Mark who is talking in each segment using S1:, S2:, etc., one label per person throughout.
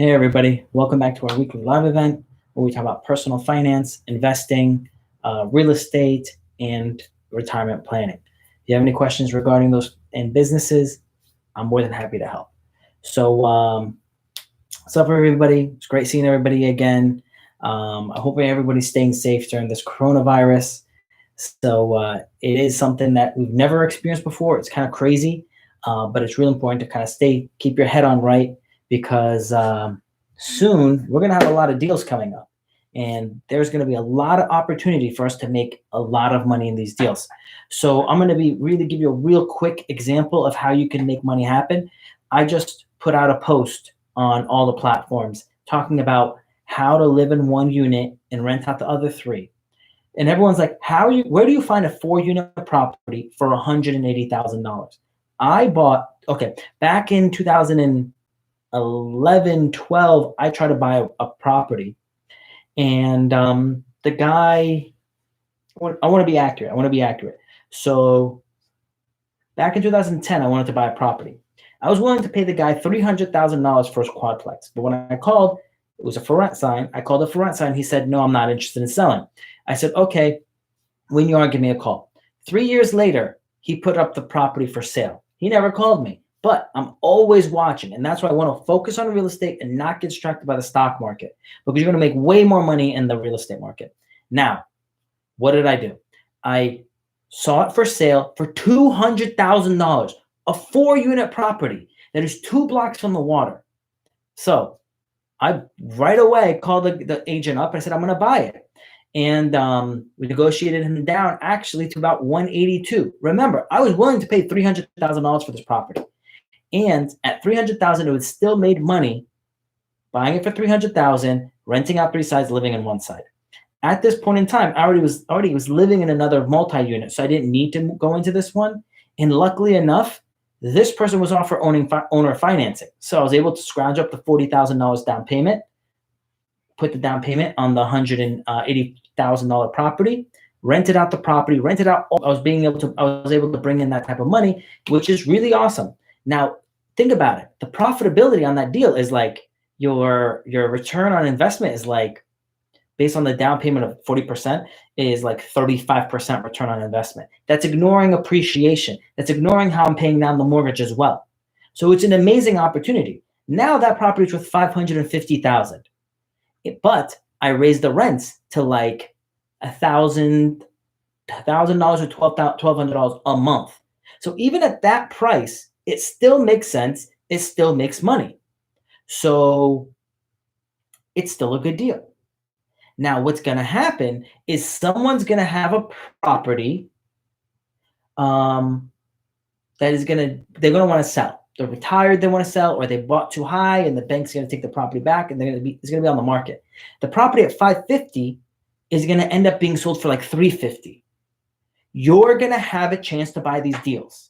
S1: Hey everybody, welcome back to our weekly live event where we talk about personal finance, investing, real estate, and retirement planning. If you have any questions regarding those and businesses, I'm more than happy to help. So, what's up everybody? It's great seeing everybody again. I hope everybody's staying safe during this coronavirus. So it is something that we've never experienced before. It's kind of crazy, but it's really important to kind of keep your head on right because soon we're going to have a lot of deals coming up, and there's going to be a lot of opportunity for us to make a lot of money in these deals. So I'm going to give you a real quick example of how you can make money happen. I just put out a post on all the platforms talking about how to live in one unit and rent out the other three. And everyone's like, where do you find a 4-unit property for $180,000? I bought, back in 2011, 12, I tried to buy a property. And the guy, I want to be accurate. So back in 2010, I wanted to buy a property. I was willing to pay the guy $300,000 for his quadplex. But when I called, it was a for rent sign. I called the for rent sign. He said, no, I'm not interested in selling. I said, okay, when you are, give me a call. 3 years later, he put up the property for sale. He never called me, but I'm always watching. And that's why I want to focus on real estate and not get distracted by the stock market, because you're going to make way more money in the real estate market. Now, what did I do? I saw it for sale for $200,000, a 4-unit property that is 2 blocks from the water. So I right away called the agent up and I said, I'm going to buy it. And we negotiated him down actually to about 182. Remember, I was willing to pay $300,000 for this property. And at $300,000, it would still made money buying it for $300,000, renting out 3 sides, living in 1 side. At this point in time, I already was living in another multi-unit, so I didn't need to go into this one. And luckily enough, this person was offered owner financing. So I was able to scrounge up the $40,000 down payment, put the down payment on the $180,000 property, rented out the property, I was able to bring in that type of money, which is really awesome. Now, think about it. The profitability on that deal is like your return on investment is like, based on the down payment of 40%, is like 35% return on investment. That's ignoring appreciation. That's ignoring how I'm paying down the mortgage as well. So it's an amazing opportunity. Now that property is worth $550,000. But I raised the rents to like $1,000 or $1,200 a month. So even at that price, it still makes sense. It still makes money. So it's still a good deal. Now, what's going to happen is someone's going to have a property they're going to want to sell. They're retired, they want to sell, or they bought too high and the bank's going to take the property back and it's going to be on the market. The property at $550 is going to end up being sold for like $350. You're going to have a chance to buy these deals.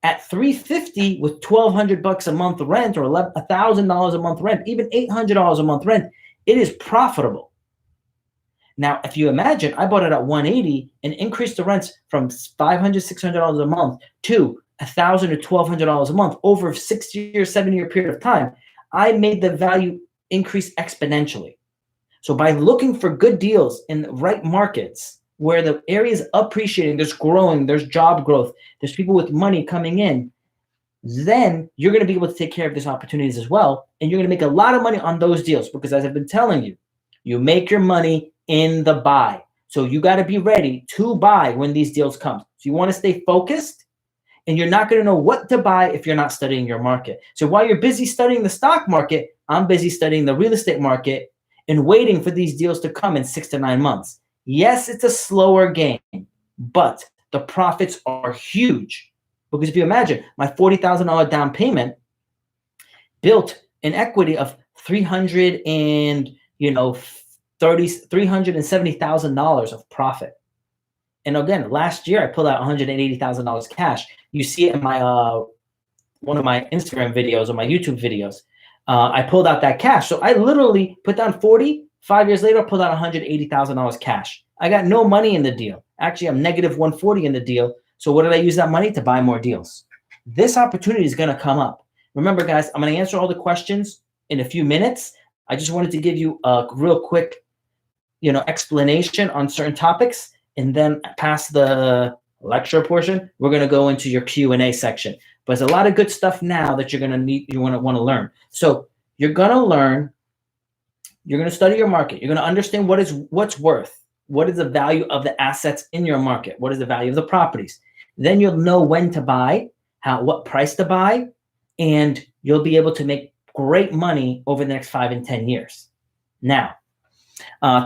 S1: At $350 with $1,200 a month rent, or $1,000 a month rent, even $800 a month rent, it is profitable. Now, if you imagine, I bought it at 180 and increased the rents from $500, $600 a month to $1,000 to $1,200 a month over a 6-year, 7-year period of time. I made the value increase exponentially. So by looking for good deals in the right markets where the area is appreciating, there's growing, there's job growth, there's people with money coming in, then you're going to be able to take care of these opportunities as well. And you're going to make a lot of money on those deals because, as I've been telling you, you make your money in the buy. So you got to be ready to buy when these deals come. So you want to stay focused, and you're not going to know what to buy if you're not studying your market. So while you're busy studying the stock market, I'm busy studying the real estate market and waiting for these deals to come in 6 to 9 months. Yes, it's a slower game, but the profits are huge. Because if you imagine, my $40,000 down payment built an equity of $370,000 of profit. And again, last year I pulled out $180,000 cash. You see it in my one of my Instagram videos or my YouTube videos. I pulled out that cash. So I literally put down 40. 5 years later, I pulled out $180,000 cash. I got no money in the deal. Actually, I'm negative 140 in the deal. So what did I use that money to buy more deals? This opportunity is going to come up. Remember, guys, I'm going to answer all the questions in a few minutes. I just wanted to give you a real quick, explanation on certain topics, and then past the lecture portion, we're going to go into your Q&A section. But there's a lot of good stuff now that you're going to need, you want to learn. So you're going to learn, you're going to study your market. You're going to understand what's worth. What is the value of the assets in your market? What is the value of the properties? Then you'll know when to buy, what price to buy, and you'll be able to make great money over the next 5 and 10 years. Now,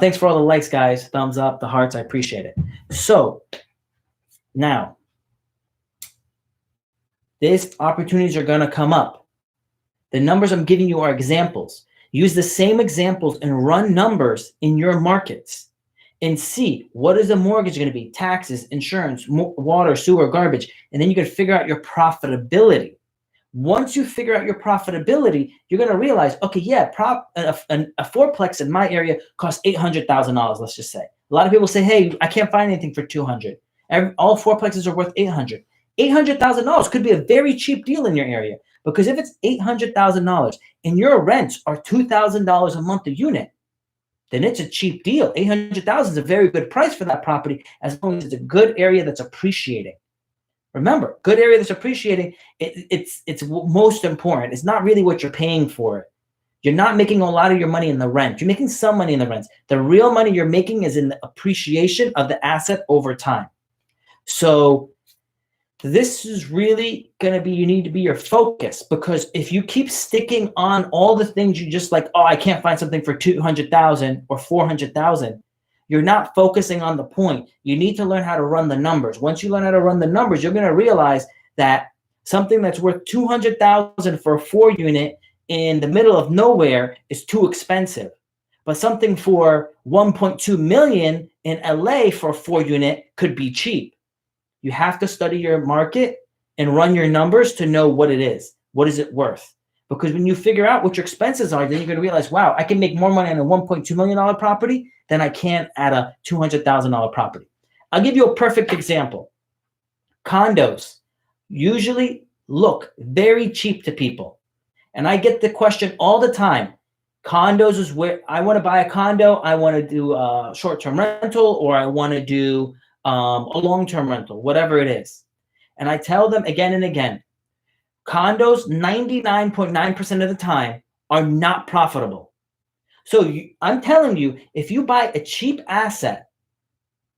S1: thanks for all the likes, guys. Thumbs up, the hearts, I appreciate it. So now, these opportunities are going to come up. The numbers I'm giving you are examples. Use the same examples and run numbers in your markets and see what is the mortgage going to be, taxes, insurance, water, sewer, garbage, and then you can figure out your profitability. Once you figure out your profitability, you're going to realize, okay, yeah, a fourplex in my area costs $800,000, let's just say. A lot of people say, hey, I can't find anything for $200,000. All fourplexes are worth $800,000. $800,000 could be a very cheap deal in your area, because if it's $800,000 and your rents are $2,000 a month a unit, then it's a cheap deal. $800,000 is a very good price for that property, as long as it's a good area that's appreciating. Remember, good area that's appreciating, it's most important. It's not really what you're paying for it. You're not making a lot of your money in the rent. You're making some money in the rents. The real money you're making is in the appreciation of the asset over time. So this is really going to be, you need to be your focus, because if you keep sticking on all the things you just like, oh, I can't find something for $200,000 or $400,000, you're not focusing on the point. You need to learn how to run the numbers. Once you learn how to run the numbers, you're going to realize that something that's worth $200,000 for a 4-unit in the middle of nowhere is too expensive. But something for $1.2 million in LA for a 4-unit could be cheap. You have to study your market and run your numbers to know what it is. What is it worth? Because when you figure out what your expenses are, then you're going to realize, wow, I can make more money on a $1.2 million property than I can at a $200,000 property. I'll give you a perfect example. Condos usually look very cheap to people. And I get the question all the time. Condos is where I want to buy a condo. I want to do a short-term rental, or I want to do a long-term rental, whatever it is. And I tell them again and again, condos 99.9% of the time are not profitable. So I'm telling you, if you buy a cheap asset,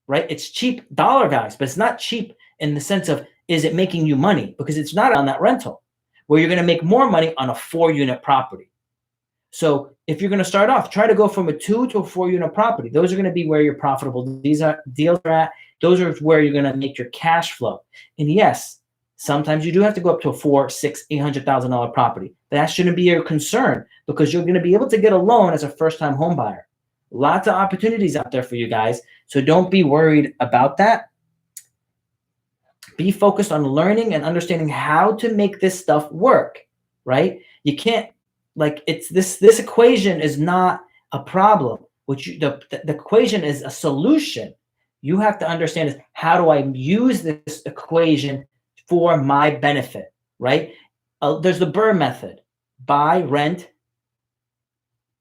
S1: right, it's cheap dollar values, but it's not cheap in the sense of, is it making you money? Because it's not on that rental, where you're going to make more money on a 4-unit property. So if you're going to start off, try to go from a 2 to a 4-unit property. Those are going to be where your profitable deals are at. Those are where you're going to make your cash flow. And yes, sometimes you do have to go up to a $400,000, $600,000, $800,000 property. That shouldn't be your concern, because you're going to be able to get a loan as a first-time home buyer. Lots of opportunities out there for you guys. So don't be worried about that. Be focused on learning and understanding how to make this stuff work, right? You can't, like, it's this equation is not a problem. The equation is a solution. You have to understand is, how do I use this equation for my benefit, right? There's the BRRRR method: buy, rent,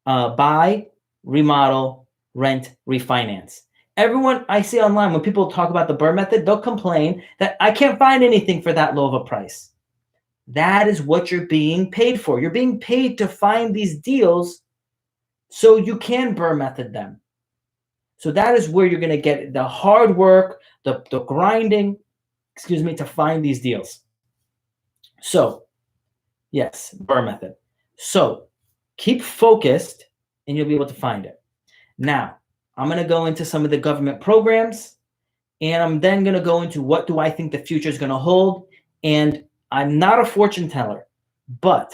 S1: buy, remodel, rent, refinance. Everyone I see online, when people talk about the BRRRR method, they'll complain that I can't find anything for that low of a price. That is what you're being paid for. You're being paid to find these deals so you can BRRRR method them. So that is where you're going to get the hard work, the grinding, to find these deals. So yes, BRRRR method. So keep focused and you'll be able to find it. Now, I'm going to go into some of the government programs, and I'm then going to go into what do I think the future is going to hold. And I'm not a fortune teller, but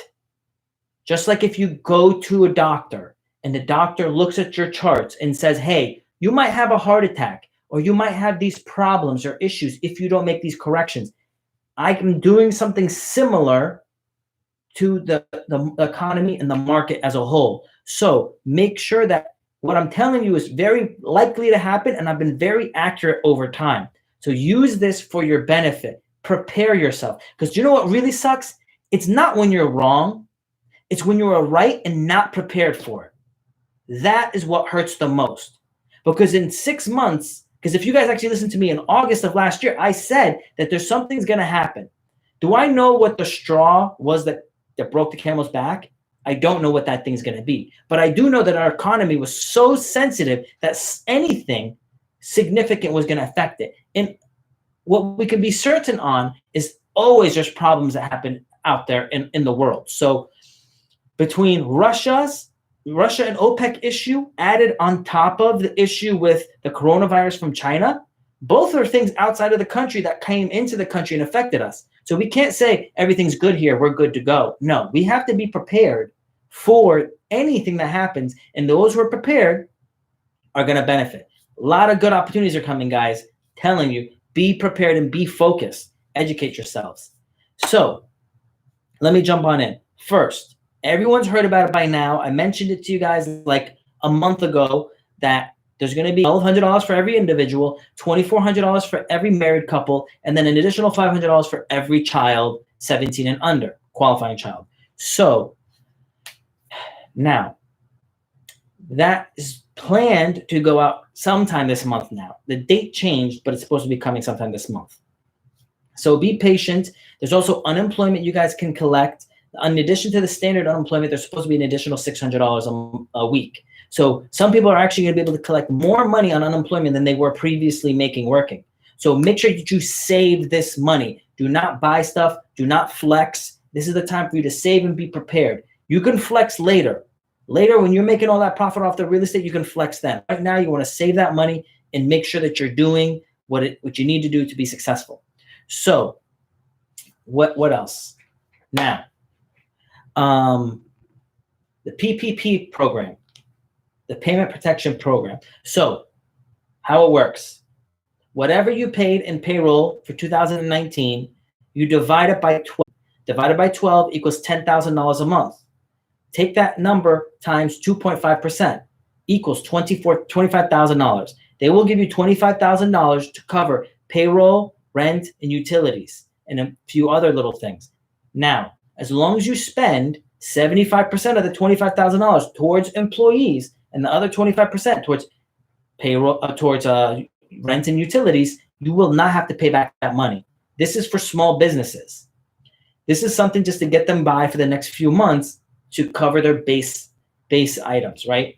S1: just like if you go to a doctor and the doctor looks at your charts and says, hey, you might have a heart attack, or you might have these problems or issues if you don't make these corrections. I'm doing something similar to the economy and the market as a whole. So make sure that what I'm telling you is very likely to happen, and I've been very accurate over time. So use this for your benefit. Prepare yourself. Because you know what really sucks? It's not when you're wrong. It's when you are right and not prepared for it. That is what hurts the most. Because in 6 months, because if you guys actually listened to me in August of last year, I said that there's something's going to happen. Do I know what the straw was that broke the camel's back? I don't know what that thing's going to be. But I do know that our economy was so sensitive that anything significant was going to affect it. And what we can be certain on is always there's problems that happen out there in the world. So between Russia and OPEC issue added on top of the issue with the coronavirus from China, both are things outside of the country that came into the country and affected us. So we can't say everything's good here, we're good to go. No, we have to be prepared for anything that happens, and those who are prepared are going to benefit. A lot of good opportunities are coming, guys. Telling you, be prepared and be focused. Educate yourselves. So let me jump on in. First, everyone's heard about it by now. I mentioned it to you guys like a month ago that there's going to be $1,200 for every individual, $2,400 for every married couple, and then an additional $500 for every child 17 and under, qualifying child. So now that is planned to go out sometime this month now. The date changed, but it's supposed to be coming sometime this month. So be patient. There's also unemployment you guys can collect. In addition to the standard unemployment, there's supposed to be an additional $600 a week. So some people are actually going to be able to collect more money on unemployment than they were previously making working. So make sure that you save this money. Do not buy stuff. Do not flex. This is the time for you to save and be prepared. You can flex later. Later, when you're making all that profit off the real estate, you can flex then. Right now, you want to save that money and make sure that you're doing what you need to do to be successful. So what else? Now, the PPP program, the Payment Protection Program. So how it works, whatever you paid in payroll for 2019, you divide it by 12. Divided by 12 equals $10,000 a month. Take that number times 2.5% equals $25,000. They will give you $25,000 to cover payroll, rent, and utilities, and a few other little things. Now, as long as you spend 75% of the $25,000 towards employees and the other 25% towards payroll, towards rent and utilities, you will not have to pay back that money. This is for small businesses. This is something just to get them by for the next few months to cover their base items, right?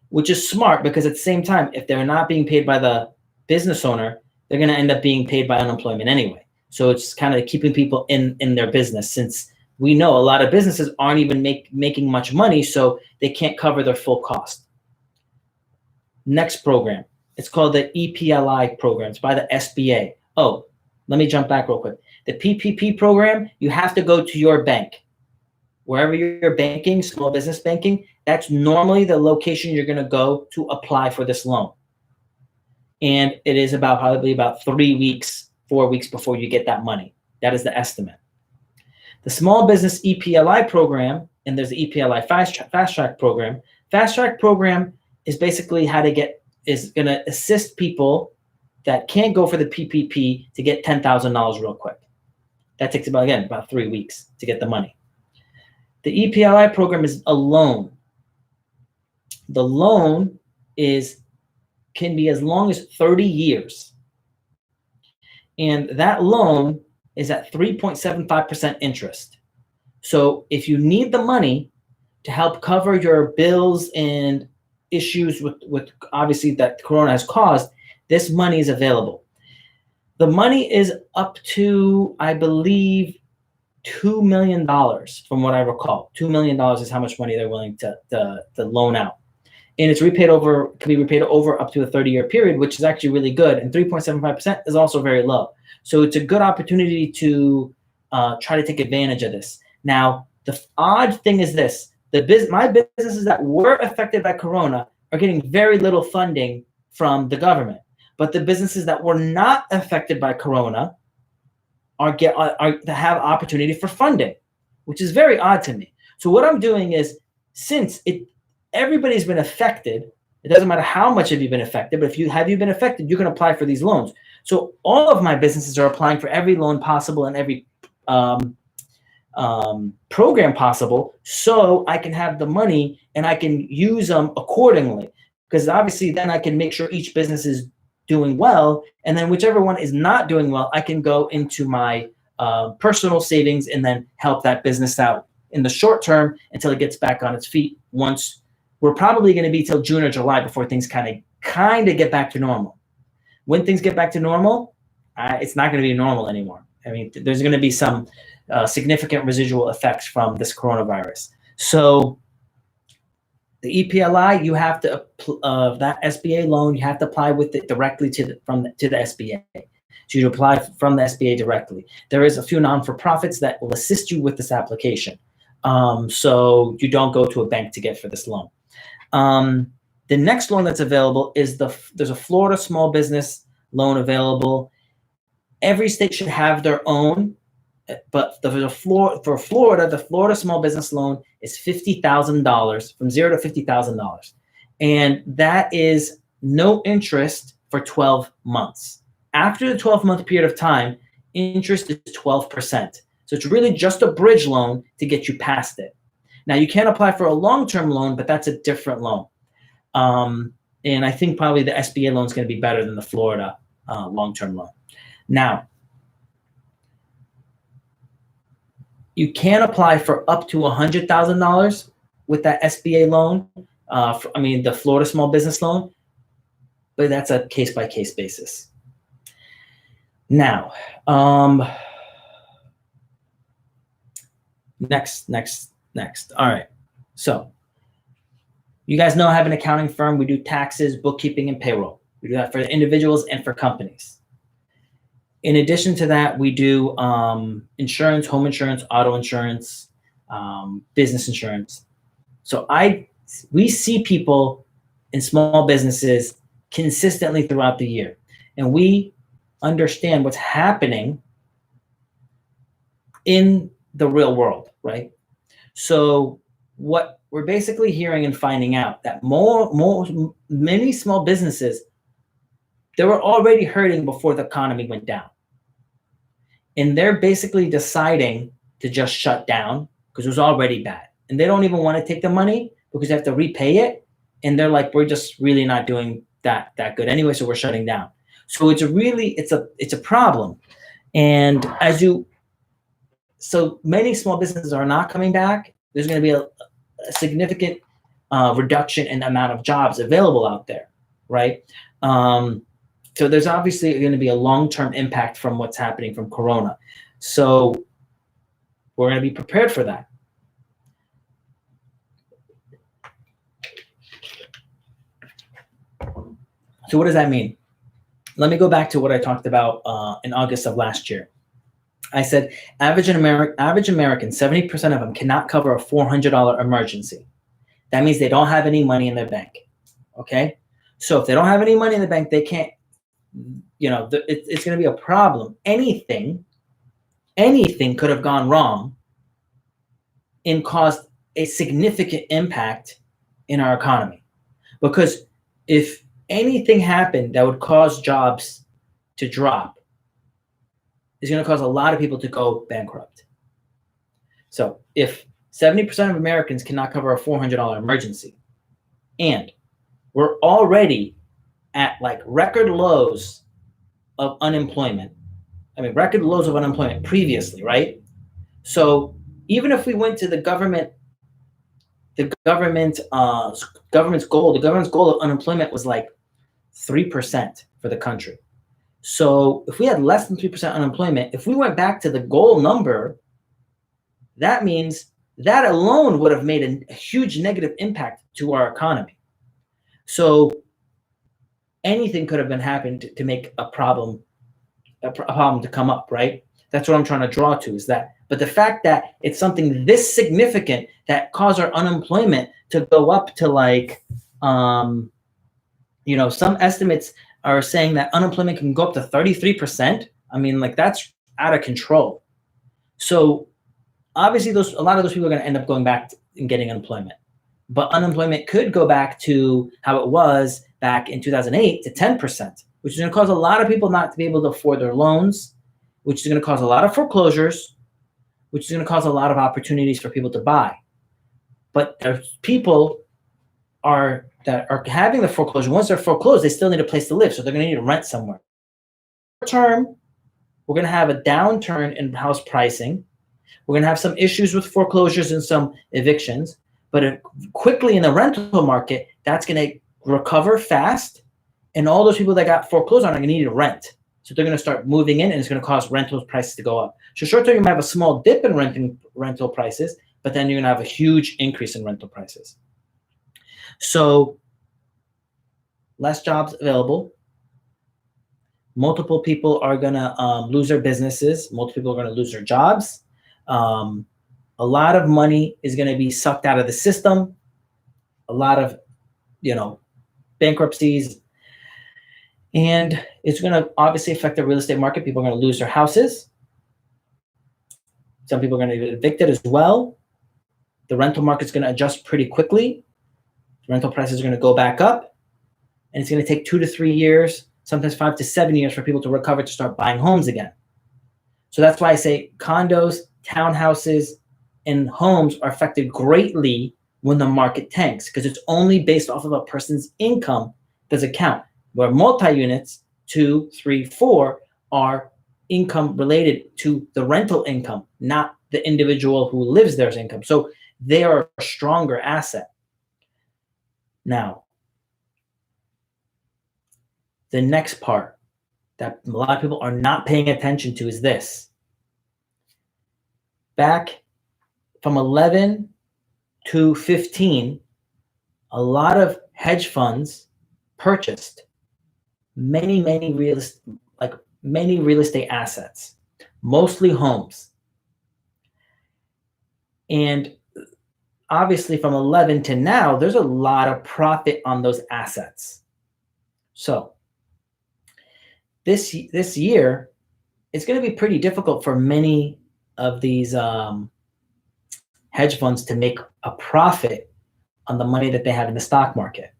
S1: Which is smart because at the same time, if they're not being paid by the business owner, they're going to end up being paid by unemployment anyway. So it's kind of keeping people in their business, since we know a lot of businesses aren't even making much money, so they can't cover their full cost. Next program, it's called the EPLI program. It's by the SBA. Oh, let me jump back real quick. The PPP program, you have to go to your bank. Wherever you're banking, small business banking, that's normally the location you're going to go to apply for this loan. And it is probably about 3 weeks, 4 weeks before you get that money. That is the estimate. The Small Business EPLI program, and there's the EPLI Fast Track program. Fast Track program is basically is going to assist people that can't go for the PPP to get $10,000 real quick. That takes about 3 weeks to get the money. The EPLI program is a loan. The loan can be as long as 30 years. And that loan is at 3.75% interest. So if you need the money to help cover your bills and issues with obviously that Corona has caused, this money is available. The money is up to, I believe, $2 million from what I recall. $2 million is how much money they're willing to loan out. And it's can be repaid over up to a 30-year period, which is actually really good. And 3.75% is also very low. So it's a good opportunity to try to take advantage of this. Now, the odd thing is this. My businesses that were affected by Corona are getting very little funding from the government. But the businesses that were not affected by Corona have opportunity for funding, which is very odd to me. So what I'm doing is, since everybody's been affected, it doesn't matter how much have you been affected, but if you have been affected, you can apply for these loans. So all of my businesses are applying for every loan possible and every program possible, so I can have the money and I can use them accordingly. Because obviously then I can make sure each business is doing well, and then whichever one is not doing well, I can go into my personal savings and then help that business out in the short term until it gets back on its feet. Once we're probably going to be till June or July before things kind of get back to normal. When things get back to normal, it's not going to be normal anymore. I mean, there's going to be some significant residual effects from this coronavirus. So the EPLI, you have to that SBA loan, you have to apply with it directly to the SBA. So you apply from the SBA directly. There is a few non-for-profits that will assist you with this application. So you don't go to a bank to get for this loan. The next loan that's available is there's a Florida small business loan available. Every state should have their own, but for Florida, the Florida small business loan is $50,000, from $0 to $50,000. And that is no interest for 12 months. After the 12-month period of time, interest is 12%. So it's really just a bridge loan to get you past it. Now, you can apply for a long-term loan, but that's a different loan. And I think probably the SBA loan is going to be better than the Florida long-term loan. Now, you can apply for up to $100,000 with that SBA loan. The Florida small business loan, but that's a case-by-case basis. Now, next. All right. So you guys know I have an accounting firm. We do taxes, bookkeeping, and payroll. We do that for individuals and for companies. In addition to that, we do insurance, home insurance, auto insurance, business insurance. So we see people in small businesses consistently throughout the year, and we understand what's happening in the real world, right? So what we're basically hearing and finding out that many small businesses, they were already hurting before the economy went down. And they're basically deciding to just shut down because it was already bad. And they don't even want to take the money because they have to repay it. And they're like, we're just really not doing that good anyway, so we're shutting down. So it's a problem. And so many small businesses are not coming back. There's going to be a significant reduction in the amount of jobs available out there, right? So there's obviously going to be a long-term impact from what's happening from Corona. So we're going to be prepared for that. So what does that mean? Let me go back to what I talked about in August of last year. I said average American, 70% of them cannot cover a $400 emergency. That means they don't have any money in their bank, okay? So if they don't have any money in the bank, they can't, it's going to be a problem. Anything could have gone wrong and caused a significant impact in our economy. Because if anything happened that would cause jobs to drop, it's going to cause a lot of people to go bankrupt. So if 70% of Americans cannot cover a $400 emergency, and we're already at like record lows of unemployment. Record lows of unemployment previously, right? So even if we went to the government's goal of unemployment was like 3% for the country. So if we had less than 3% unemployment, if we went back to the goal number, that means that alone would have made a huge negative impact to our economy. So anything could have been happened to make a problem to come up, right? That's what I'm trying to draw to is that. But the fact that it's something this significant that caused our unemployment to go up to like, some estimates are saying that unemployment can go up to 33%. That's out of control. So obviously a lot of those people are going to end up going back and getting unemployment. But unemployment could go back to how it was back in 2008 to 10%, which is going to cause a lot of people not to be able to afford their loans, which is going to cause a lot of foreclosures, which is going to cause a lot of opportunities for people to buy. But there's people that are having the foreclosure. Once they're foreclosed, they still need a place to live, so they're going to need to rent somewhere. Short term, we're going to have a downturn in house pricing. We're going to have some issues with foreclosures and some evictions, but quickly in the rental market, that's going to recover fast, and all those people that got foreclosed on are going to need to rent. So they're going to start moving in, and it's going to cause rental prices to go up. So short term, you might have a small dip in rental prices, but then you're going to have a huge increase in rental prices. So less jobs available. Multiple people are going to lose their businesses. Multiple people are going to lose their jobs. A lot of money is going to be sucked out of the system. A lot of, bankruptcies. And it's going to obviously affect the real estate market. People are going to lose their houses. Some people are going to get evicted as well. The rental market's going to adjust pretty quickly. Rental prices are going to go back up. And it's going to take 2 to 3 years, sometimes 5 to 7 years for people to recover to start buying homes again. So that's why I say condos, townhouses, and homes are affected greatly when the market tanks, because it's only based off of a person's income does it count. Where multi-units, 2, 3, 4, are income related to the rental income, not the individual who lives there's income. So they are a stronger asset. Now, the next part that a lot of people are not paying attention to is this. Back from 11 to 15, a lot of hedge funds purchased many real estate assets, mostly homes. And obviously from 11 to now, there's a lot of profit on those assets. So this year, it's going to be pretty difficult for many of these hedge funds to make a profit on the money that they have in the stock market.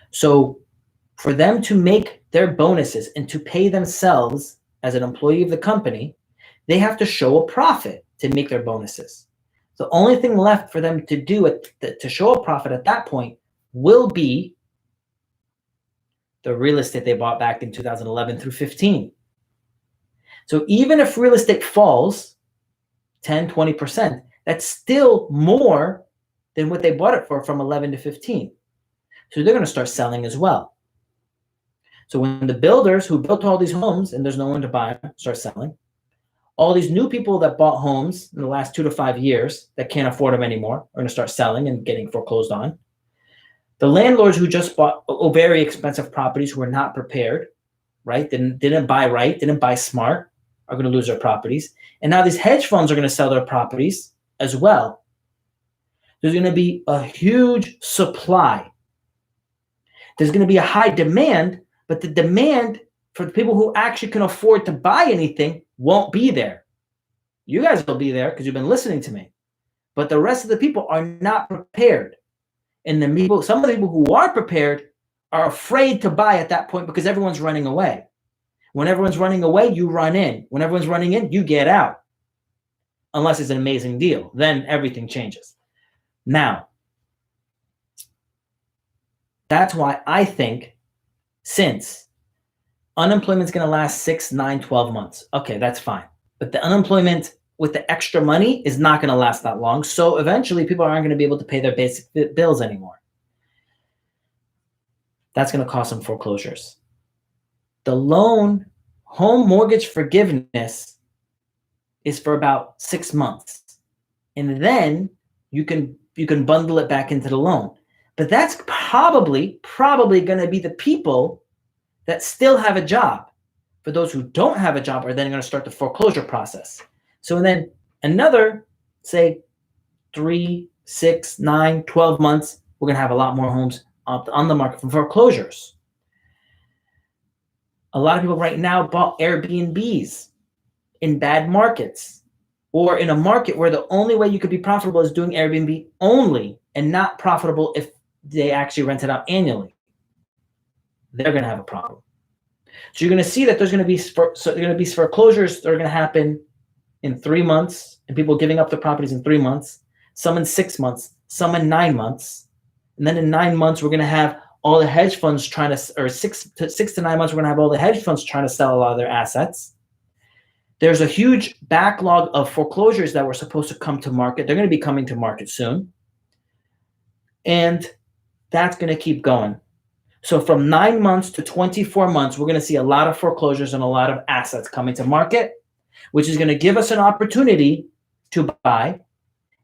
S1: So for them to make their bonuses and to pay themselves as an employee of the company, they have to show a profit to make their bonuses. The only thing left for them to do to show a profit at that point will be the real estate they bought back in 2011 through 15. So even if real estate falls 10, 20%, that's still more than what they bought it for from 11 to 15. So they're going to start selling as well. So when the builders who built all these homes and there's no one to buy them start selling, all these new people that bought homes in the last 2 to 5 years that can't afford them anymore are going to start selling and getting foreclosed on. The landlords who just bought very expensive properties who were not prepared, right? Didn't buy right, didn't buy smart, are going to lose their properties. And now these hedge funds are going to sell their properties as well. There's going to be a huge supply. There's going to be a high demand, but the demand for the people who actually can afford to buy anything won't be there. You guys will be there because you've been listening to me. But the rest of the people are not prepared. And some of the people who are prepared are afraid to buy at that point because everyone's running away. When everyone's running away, you run in. When everyone's running in, you get out. Unless it's an amazing deal. Then everything changes. Now, that's why I think since unemployment's going to last 6, 9, 12 months. Okay, that's fine. But the unemployment with the extra money is not going to last that long. So eventually people aren't going to be able to pay their basic bills anymore. That's going to cause some foreclosures. The home mortgage forgiveness is for about 6 months. And then you can bundle it back into the loan. But that's probably going to be the people that still have a job. For those who don't have a job are then going to start the foreclosure process. So then another, say, 3, 6, 9, 12 months, we're going to have a lot more homes on the market from foreclosures. A lot of people right now bought Airbnbs in bad markets or in a market where the only way you could be profitable is doing Airbnb only and not profitable if they actually rent it out annually. They're going to have a problem. So you're going to see that there's going to be foreclosures that are going to happen in 3 months, and people giving up their properties in 3 months, some in 6 months, some in 9 months. And then in 9 months, we're going to have all the hedge funds trying to, or 6 to 9 months, we're going to have all the hedge funds trying to sell a lot of their assets. There's a huge backlog of foreclosures that were supposed to come to market. They're going to be coming to market soon. And that's going to keep going. So from 9 months to 24 months, we're going to see a lot of foreclosures and a lot of assets coming to market, which is going to give us an opportunity to buy.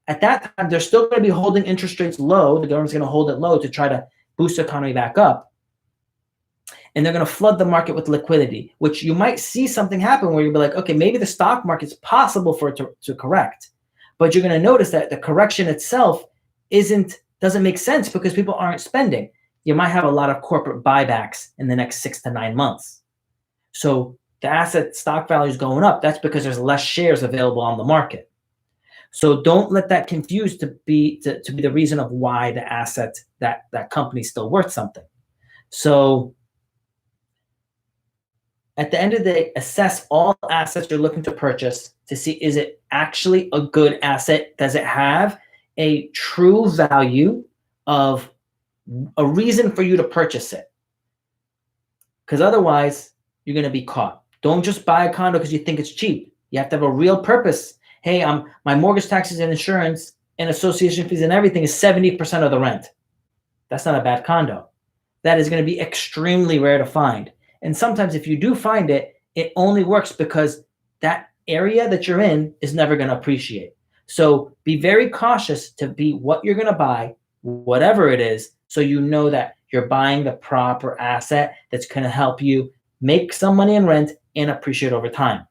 S1: At that time, they're still going to be holding interest rates low. The government's going to hold it low to try to boost the economy back up. And they're going to flood the market with liquidity, which you might see something happen where you'll be like, okay, maybe the stock market's possible for it to correct. But you're going to notice that the correction itself doesn't make sense because people aren't spending. You might have a lot of corporate buybacks in the next 6 to 9 months. So the asset stock value is going up. That's because there's less shares available on the market. So don't let that confuse to be the reason of why the asset, that company is still worth something. So at the end of the day, assess all assets you're looking to purchase to see, is it actually a good asset? Does it have a true value of a reason for you to purchase it? Because otherwise, you're going to be caught. Don't just buy a condo because you think it's cheap. You have to have a real purpose. Hey, my mortgage, taxes, and insurance and association fees and everything is 70% of the rent. That's not a bad condo. That is going to be extremely rare to find. And sometimes if you do find it, it only works because that area that you're in is never going to appreciate. So be very cautious to be what you're going to buy, whatever it is, so you know that you're buying the proper asset that's going to help you make some money in rent and appreciate over time.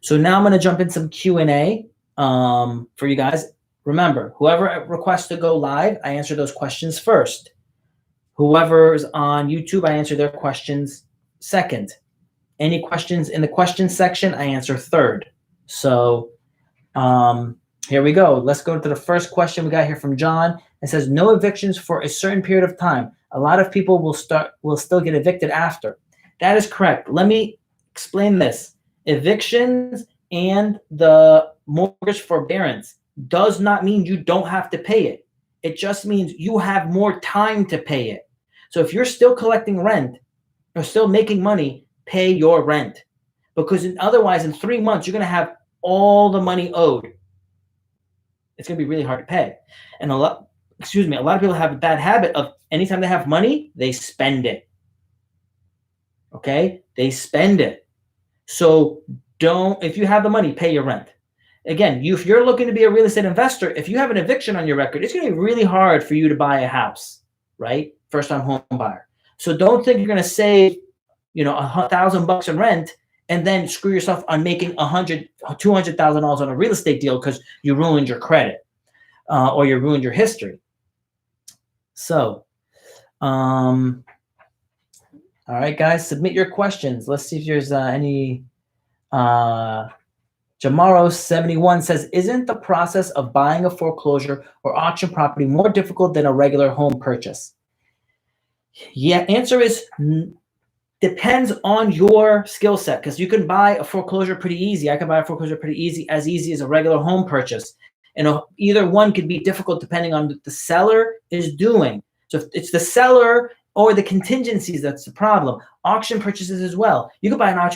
S1: So now I'm going to jump in some Q&A for you guys. Remember, whoever requests to go live, I answer those questions first. Whoever's on YouTube, I answer their questions second. Any questions in the questions section, I answer third. So here we go. Let's go to the first question we got here from John. It says, no evictions for a certain period of time. A lot of people will still get evicted after. That is correct. Let me explain this. Evictions and the mortgage forbearance does not mean you don't have to pay it. It just means you have more time to pay it. So if you're still collecting rent or still making money, pay your rent. Because otherwise, in 3 months, you're going to have all the money owed. It's going to be really hard to pay. And a lot of people have a bad habit of anytime they have money, they spend it. Okay? They spend it. So if you have the money, pay your rent. Again, if you're looking to be a real estate investor, if you have an eviction on your record, it's going to be really hard for you to buy a house, right? First-time home buyer. So don't think you're going to save, $1,000 in rent and then screw yourself on making $200,000 on a real estate deal because you ruined your credit or you ruined your history. So, all right, guys, submit your questions. Let's see if there's any. Jamaro71 says, isn't the process of buying a foreclosure or auction property more difficult than a regular home purchase? Yeah, answer is depends on your skill set, because you can buy a foreclosure pretty easy. I can buy a foreclosure pretty easy as a regular home purchase. And either one could be difficult depending on what the seller is doing. So if it's the seller or the contingencies that's the problem. Auction purchases as well. You can buy an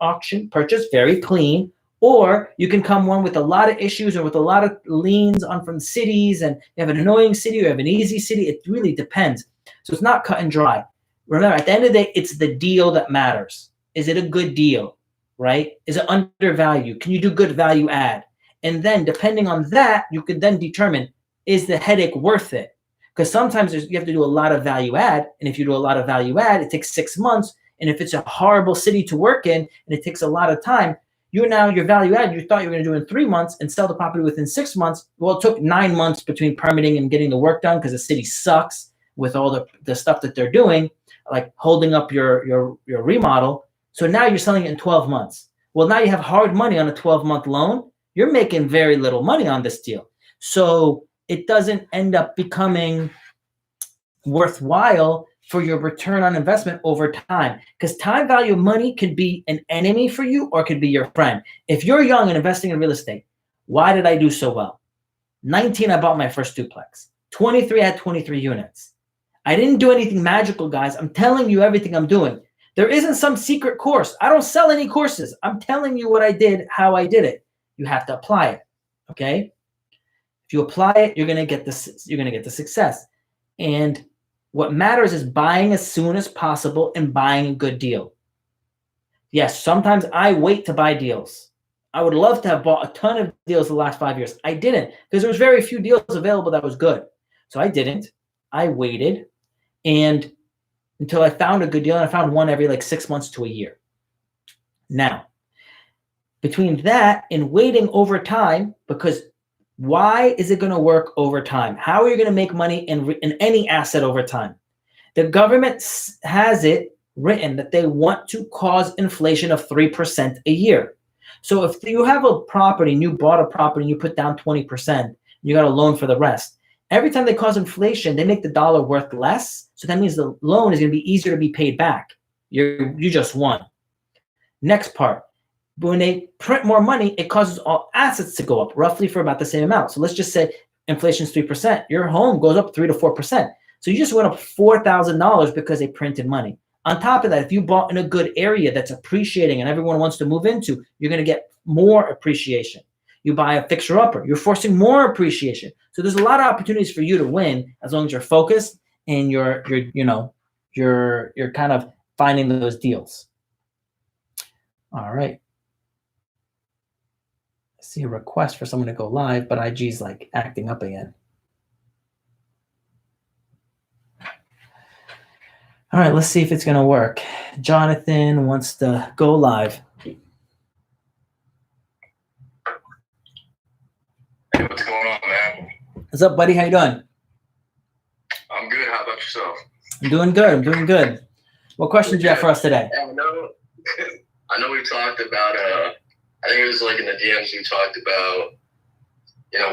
S1: auction purchase very clean, or you can come one with a lot of issues or with a lot of liens on from cities, and you have an annoying city or you have an easy city. It really depends. So it's not cut and dry. Remember, at the end of the day, it's the deal that matters. Is it a good deal, right? Is it undervalued? Can you do good value add? And then depending on that, you could then determine, is the headache worth it? Because sometimes you have to do a lot of value add. And if you do a lot of value add, it takes 6 months. And if it's a horrible city to work in and it takes a lot of time, your value add, you thought you were going to do in 3 months and sell the property within 6 months. Well, it took 9 months between permitting and getting the work done because the city sucks with all the stuff that they're doing, like holding up your remodel. So now you're selling it in 12 months. Well, now you have hard money on a 12-month loan. You're making very little money on this deal. So it doesn't end up becoming worthwhile for your return on investment over time. Because time value of money can be an enemy for you or could be your friend. If you're young and investing in real estate, why did I do so well? 19, I bought my first duplex. 23, I had 23 units. I didn't do anything magical, guys. I'm telling you everything I'm doing. There isn't some secret course. I don't sell any courses. I'm telling you what I did, how I did it. You have to apply it, okay? If you apply it, you're gonna get this. You're gonna get the success. And what matters is buying as soon as possible and buying a good deal. Yes, sometimes I wait to buy deals. I would love to have bought a ton of deals the last 5 years. I didn't because there was very few deals available that was good. So I didn't. I waited and until I found a good deal, and I found one every like 6 months to a year. Now, between that and waiting over time, because why is it going to work over time? How are you going to make money in any asset over time? The government has it written that they want to cause inflation of 3% a year. So if you have a property and you bought a property and you put down 20%, you got a loan for the rest. Every time they cause inflation, they make the dollar worth less. So that means the loan is going to be easier to be paid back. You just won. Next part, when they print more money, it causes all assets to go up roughly for about the same amount. So let's just say inflation is 3%. Your home goes up 3 to 4%. So you just went up $4,000 because they printed money. On top of that, if you bought in a good area that's appreciating and everyone wants to move into, you're going to get more appreciation. You buy a fixer-upper, you're forcing more appreciation. So there's a lot of opportunities for you to win as long as you're focused and you're kind of finding those deals. All right. I see a request for someone to go live, but IG's like acting up again. All right, let's see if it's going to work. Jonathan wants to go live.
S2: Hey, what's going on, man?
S1: What's up, buddy? How you doing?
S2: I'm good. How about yourself?
S1: I'm doing good. I'm doing good. What questions do you have for us today?
S2: I know we talked about, I think it was like in the DMs we talked about,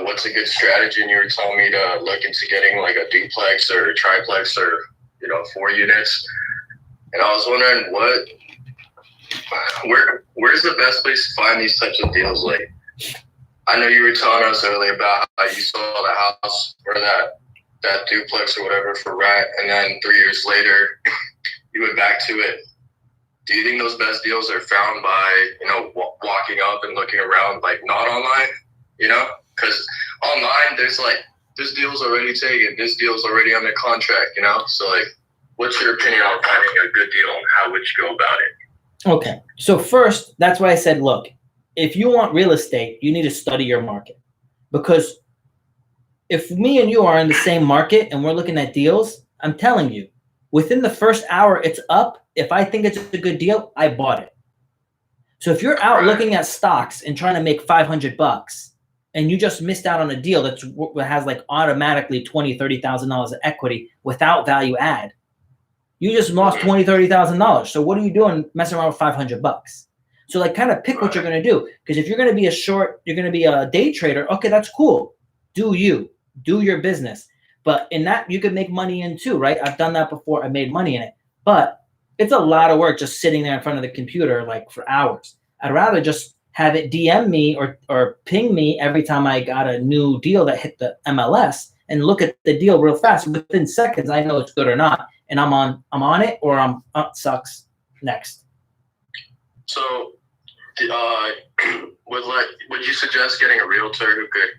S2: what's a good strategy, and you were telling me to look into getting like a duplex or a triplex or, 4 units. And I was wondering where's the best place to find these types of deals? Like, I know you were telling us earlier about how you saw the house or that duplex or whatever for rent, and then 3 years later, you went back to it. Do you think those best deals are found by, walking up and looking around, like not online, Because online, there's like, this deal's already taken, this deal's already under contract, So like, what's your opinion on finding a good deal and how would you go about it?
S1: Okay. So first, that's why I said, look, if you want real estate, you need to study your market. Because if me and you are in the same market and we're looking at deals, I'm telling you, within the first hour, it's up. If I think it's a good deal, I bought it. So if you're out looking at stocks and trying to make $500 and you just missed out on a deal that has like automatically $20,000, $30,000 of equity without value add, you just lost $20,000, $30,000. So what are you doing messing around with $500? So like kind of pick what you're going to do. Because if you're going to be you're going to be a day trader, okay, that's cool. Do your business. But in that, you could make money in too, right? I've done that before. I made money in it. But it's a lot of work just sitting there in front of the computer like for hours. I'd rather just have it DM me or ping me every time I got a new deal that hit the MLS and look at the deal real fast. Within seconds, I know it's good or not. And I'm on it, or sucks, next.
S2: So would you suggest getting a realtor who could,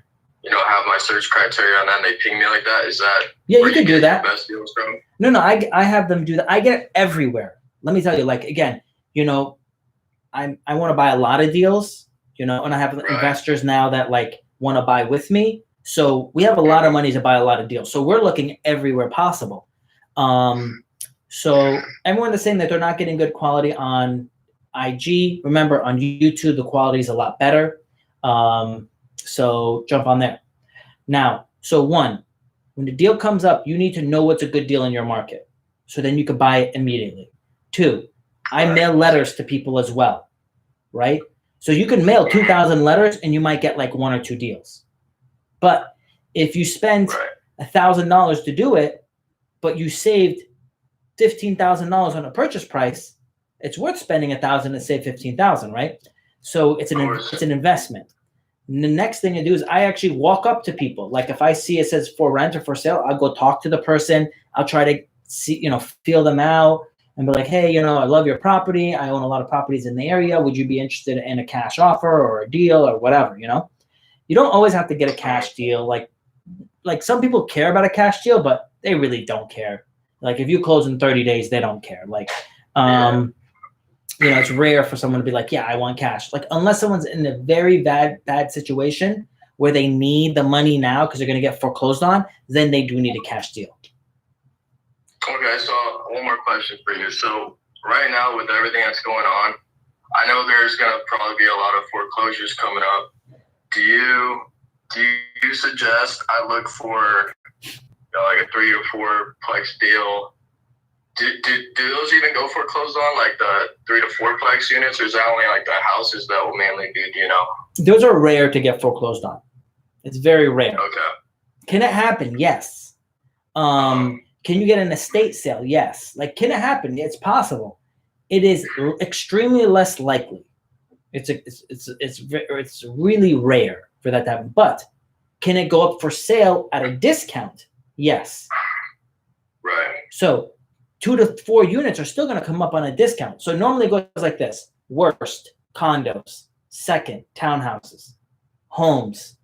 S2: have my search criteria and then they ping me like that? Is that
S1: you can do that?
S2: Best deals from?
S1: No, I have them do that. I get it everywhere. Let me tell you, like, again, I want to buy a lot of deals, and I have investors now that like want to buy with me. So we have a lot of money to buy a lot of deals. So we're looking everywhere possible. So everyone is saying that they're not getting good quality on IG. Remember, on YouTube, the quality is a lot better. So jump on there. Now, so one, when the deal comes up, you need to know what's a good deal in your market. So then you can buy it immediately. Two, I mail letters to people as well, right? So you can mail 2,000 letters and you might get like 1 or 2 deals. But if you spend $1,000 to do it, but you saved $15,000 on a purchase price, it's worth spending $1,000 to save $15,000, right? So it's an investment. And the next thing I do is I actually walk up to people. Like if I see it says for rent or for sale, I'll go talk to the person. I'll try to see, feel them out and be like, hey, I love your property. I own a lot of properties in the area. Would you be interested in a cash offer or a deal or whatever? You don't always have to get a cash deal. Like some people care about a cash deal, but they really don't care. Like if you close in 30 days, they don't care. It's rare for someone to be like, yeah, I want cash. Like unless someone's in a very bad situation where they need the money now because they're going to get foreclosed on, then they do need a cash deal.
S2: Okay, so one more question for you. So right now with everything that's going on, I know there's going to probably be a lot of foreclosures coming up. Do you suggest I look for like a 3 or 4 plex deal? Do those even go foreclosed on, like the 3 to 4 plex units, or is that only like the houses that will mainly be,
S1: Those are rare to get foreclosed on. It's very rare.
S2: Okay.
S1: Can it happen? Yes. Can you get an estate sale? Yes. Like, can it happen? It's possible. It is extremely less likely. It's really rare for that to happen. But can it go up for sale at a discount? Yes.
S2: Right.
S1: So 2 to 4 units are still going to come up on a discount. So normally it goes like this: worst, condos; second, townhouses; homes;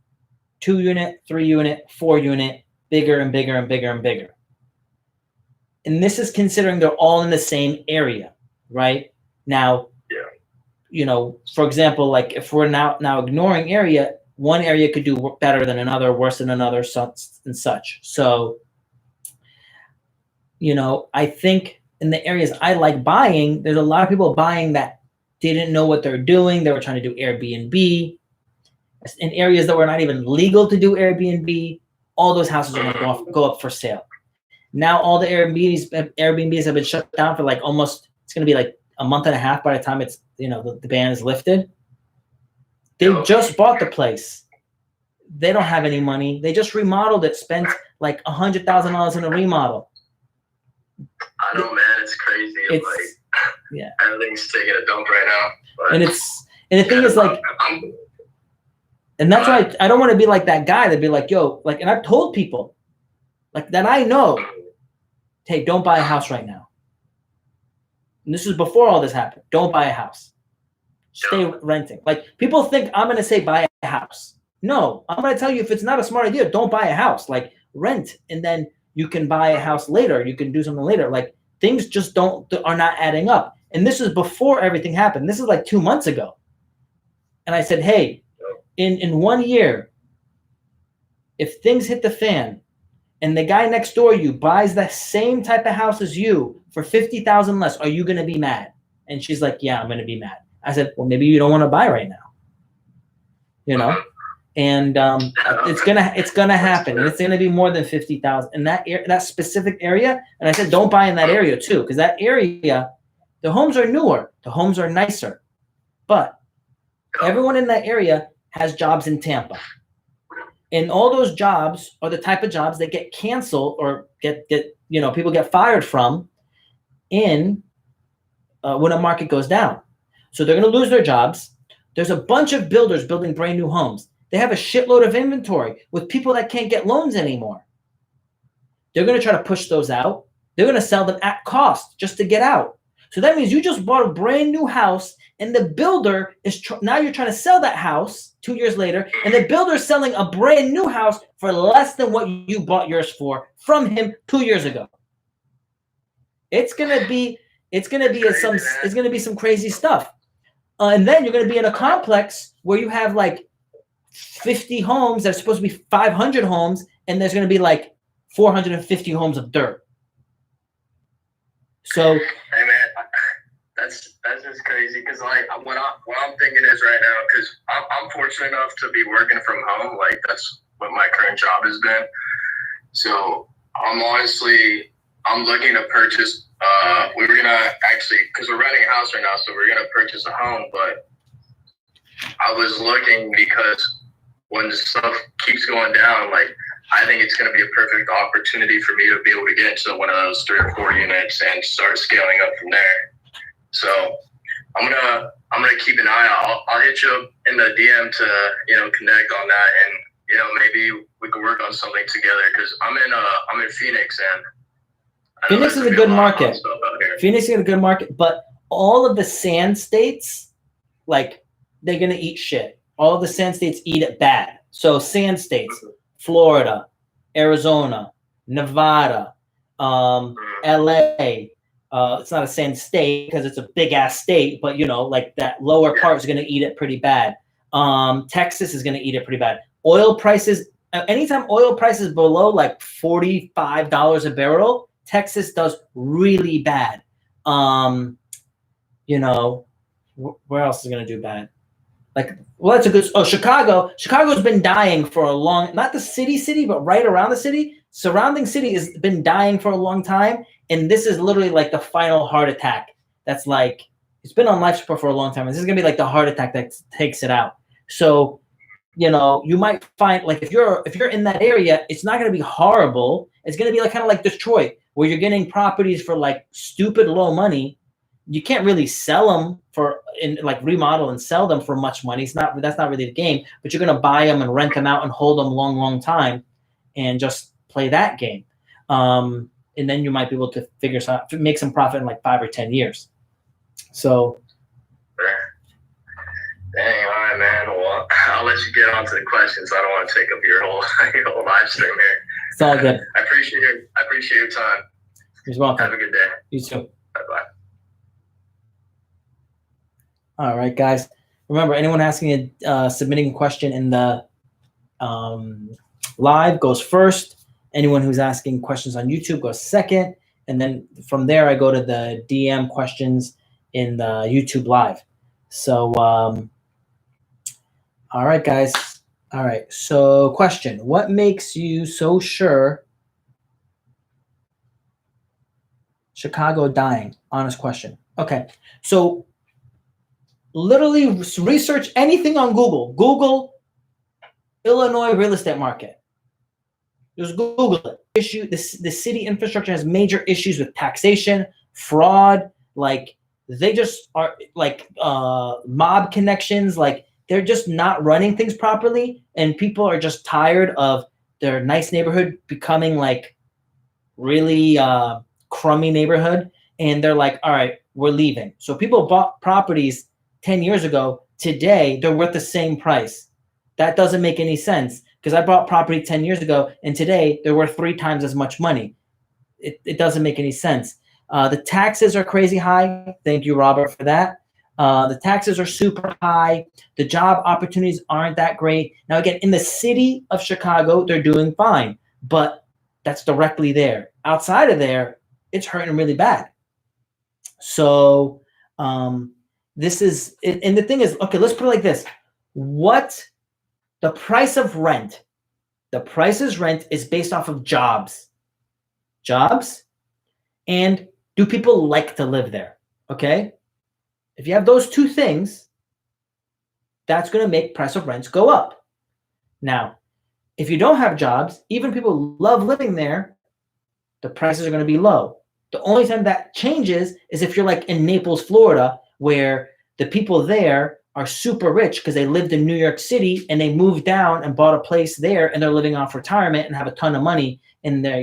S1: 2 unit, 3 unit, 4 unit, bigger and bigger and bigger and bigger. And this is considering they're all in the same area, right? Now, for example, like if we're now ignoring area, one area could do better than another, worse than another, and such. So, I think in the areas I like buying, there's a lot of people buying that didn't know what they're doing. They were trying to do Airbnb. In areas that were not even legal to do Airbnb, all those houses are going to go up for sale. Now all the Airbnbs have been shut down for like almost, it's going to be like a month and a half by the time it's, the ban is lifted. They just bought the place. They don't have any money. They just remodeled it, spent like $100,000 in a remodel.
S2: I know, man, it's crazy. Everything's taking a dump right now. But,
S1: and the thing is like, and that's why I don't want to be like that guy that'd be like, yo, like, and I've told people like that I know, hey, don't buy a house right now. And this was before all this happened. Don't buy a house. Stay renting. Like people think I'm going to say buy a house. No, I'm going to tell you if it's not a smart idea, don't buy a house. Like rent, and then you can buy a house later. You can do something later. Like things just are not adding up. And this is before everything happened. This is like 2 months ago. And I said, hey, in 1 year, if things hit the fan and the guy next door you buys the same type of house as you for $50,000 less, are you going to be mad? And she's like, yeah, I'm going to be mad. I said, well, maybe you don't want to buy right now, and it's gonna happen, and it's gonna be more than 50,000 in that specific area. And I said, don't buy in that area too, because that area, the homes are newer, the homes are nicer, but everyone in that area has jobs in Tampa, and all those jobs are the type of jobs that get canceled or get people get fired from in when a market goes down. So they're going to lose their jobs. There's a bunch of builders building brand new homes. They have a shitload of inventory with people that can't get loans anymore. They're going to try to push those out. They're going to sell them at cost just to get out. So that means you just bought a brand new house, and the builder is now you're trying to sell that house 2 years later, and the builder is selling a brand new house for less than what you bought yours for from him 2 years ago. It's gonna be some crazy stuff, and then you're gonna be in a complex where you have like 50 homes that are supposed to be 500 homes, and there's gonna be like 450 homes of dirt. So,
S2: hey man, that's just crazy. Because like what I'm thinking is right now, because I'm fortunate enough to be working from home. Like that's what my current job has been. So I'm looking to purchase. We were gonna actually, because we're renting a house right now, so we're gonna purchase a home. But I was looking because when the stuff keeps going down, like I think it's going to be a perfect opportunity for me to be able to get into one of those 3 or 4 units and start scaling up from there. So I'm gonna keep an eye out. I'll hit you up in the DM to connect on that, and maybe we could work on something together, because I'm in Phoenix, and
S1: Phoenix is a good market. Phoenix is a good market, but all of the sand states, like, they're gonna eat shit. All of the sand states eat it bad. So sand states, Florida, Arizona, Nevada, LA. It's not a sand state because it's a big ass state, but like that lower part is gonna eat it pretty bad. Texas is gonna eat it pretty bad. Oil prices, anytime oil prices below like $45 a barrel, Texas does really bad. Where else is gonna do bad? That's a good. Chicago's been dying for a long. Not the city, but right around the city, surrounding city has been dying for a long time, and this is literally like the final heart attack. That's like, it's been on life support for a long time, and this is gonna be like the heart attack that takes it out. So, you might find, like, if you're in that area, it's not gonna be horrible. It's gonna be like kind of like Detroit, where you're getting properties for like stupid low money. You can't really sell them remodel and sell them for much money. That's not really the game, but you're going to buy them and rent them out and hold them long time and just play that game. And then you might be able to make some profit in like 5 or 10 years. So.
S2: Dang, all right, man. Well, I'll let you get on to the questions. I don't want to take up your whole live stream here.
S1: It's all good.
S2: I appreciate your time.
S1: You're welcome.
S2: Have a good day.
S1: You too.
S2: Bye-bye.
S1: All right, guys. Remember, anyone asking submitting a question in the live goes first. Anyone who's asking questions on YouTube goes second. And then from there, I go to the DM questions in the YouTube live. So, all right, guys. All right. So, question: what makes you so sure Chicago dying? Honest question. Okay. So, literally research anything on Google. Google Illinois real estate market. Just Google it. The city infrastructure has major issues with taxation, fraud. Like, they just are like mob connections. Like, they're just not running things properly, and people are just tired of their nice neighborhood becoming like really crummy neighborhood, and they're like, all right, we're leaving. So people bought properties 10 years ago. Today, they're worth the same price. That doesn't make any sense, because I bought property 10 years ago, and today they're worth 3 times as much money. It doesn't make any sense. The taxes are crazy high. Thank you, Robert, for that. The taxes are super high. The job opportunities aren't that great. Now, again, in the city of Chicago, they're doing fine, but that's directly there. Outside of there, it's hurting really bad. So, this is, and the thing is, okay, let's put it like this. The price of rent, the price's rent is based off of jobs. Jobs, and do people like to live there? Okay? If you have those two things, that's going to make price of rents go up. Now, if you don't have jobs, even people love living there, the prices are going to be low. The only time that changes is if you're like in Naples, Florida, where the people there are super rich because they lived in New York City and they moved down and bought a place there, and they're living off retirement and have a ton of money in their,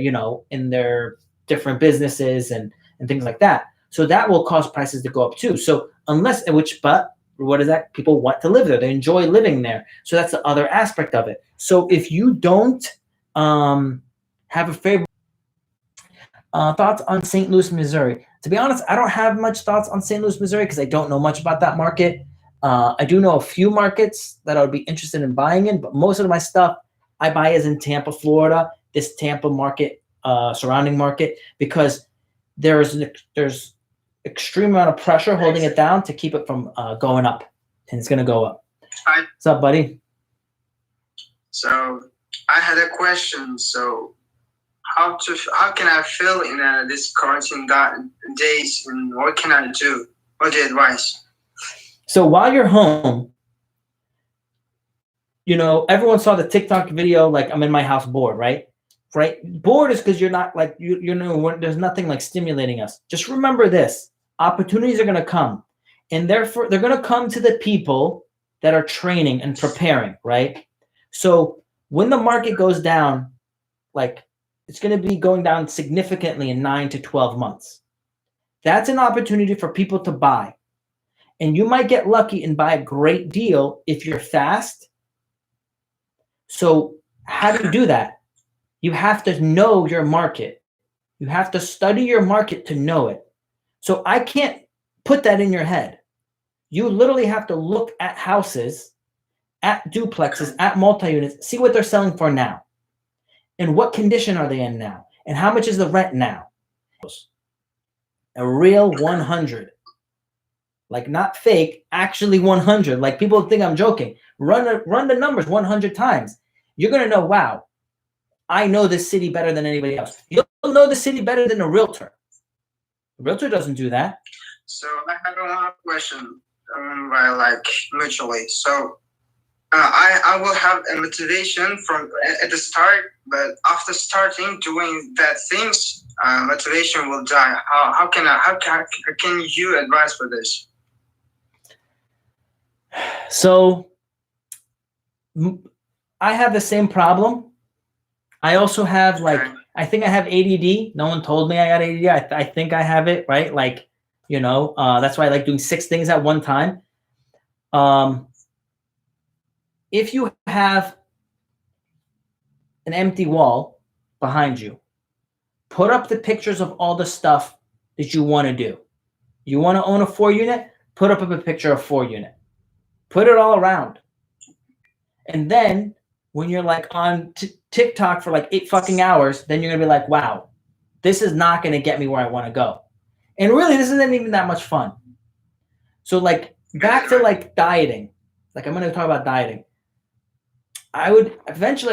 S1: in their different businesses and things like that. So that will cause prices to go up too. So but what is that? People want to live there. They enjoy living there. So that's the other aspect of it. So if you don't have a favorite thoughts on St. Louis, Missouri. To be honest, I don't have much thoughts on St. Louis, Missouri, because I don't know much about that market. I do know a few markets that I would be interested in buying in, but most of my stuff I buy is in Tampa, Florida, this Tampa market, surrounding market, because there's extreme amount of pressure holding it down to keep it from going up, and it's going to go up.
S3: Hi.
S1: What's up, buddy?
S3: So I had a question. So how can I feel in this quarantine days, and what can I do? What's the advice?
S1: So while you're home, you know, everyone saw the TikTok video, like I'm in my house bored, right? Right? Bored is because you're not like, you know, there's nothing like stimulating us. Just remember this, opportunities are going to come, and therefore they're going to come to the people that are training and preparing, right? So when the market goes down, like it's going to be going down significantly in 9 to 12 months. That's an opportunity for people to buy. And you might get lucky and buy a great deal if you're fast. So how do you do that? You have to know your market. You have to study your market to know it. So I can't put that in your head. You literally have to look at houses, at duplexes, at multi-units, see what they're selling for now. And what condition are they in now? And how much is the rent now? A real 100. Like not fake, actually 100. Like people think I'm joking. Run the numbers 100 times. You're going to know, wow, I know this city better than anybody else. You'll know the city better than a realtor. A realtor doesn't do that.
S3: So I have one question, like mutually. So I will have a motivation from at the start, but after starting doing that things, motivation will die. How can you advise for this?
S1: So I have the same problem. I also have like, I think I have ADD. No one told me I got ADD. I think I have it, right? Like, you know, that's why I like doing 6 things at one time. If you have an empty wall behind you, put up the pictures of all the stuff that you want to do. You want to own a 4-unit? Put up a picture of 4-unit. Put it all around. And then when you're like on TikTok for like 8 fucking hours, then you're going to be like, wow, this is not going to get me where I want to go. And really, this isn't even that much fun. So like back to like dieting, like I'm going to talk about dieting. I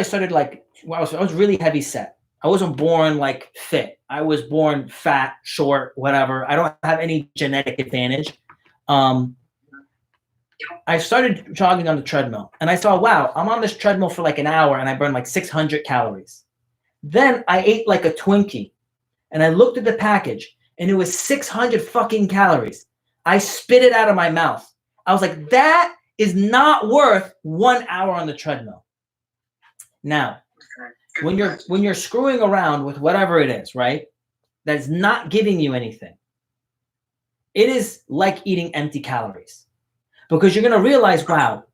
S1: started like, well, I was really heavy set. I wasn't born like fit. I was born fat, short, whatever. I don't have any genetic advantage. I started jogging on the treadmill and I saw, wow, I'm on this treadmill for like an hour and I burned like 600 calories. Then I ate like a Twinkie and I looked at the package and it was 600 fucking calories. I spit it out of my mouth. I was like, that is not worth 1 hour on the treadmill. Now, when you're screwing around with whatever it is, right, that's not giving you anything, it is like eating empty calories. Because you're going to realize, wow,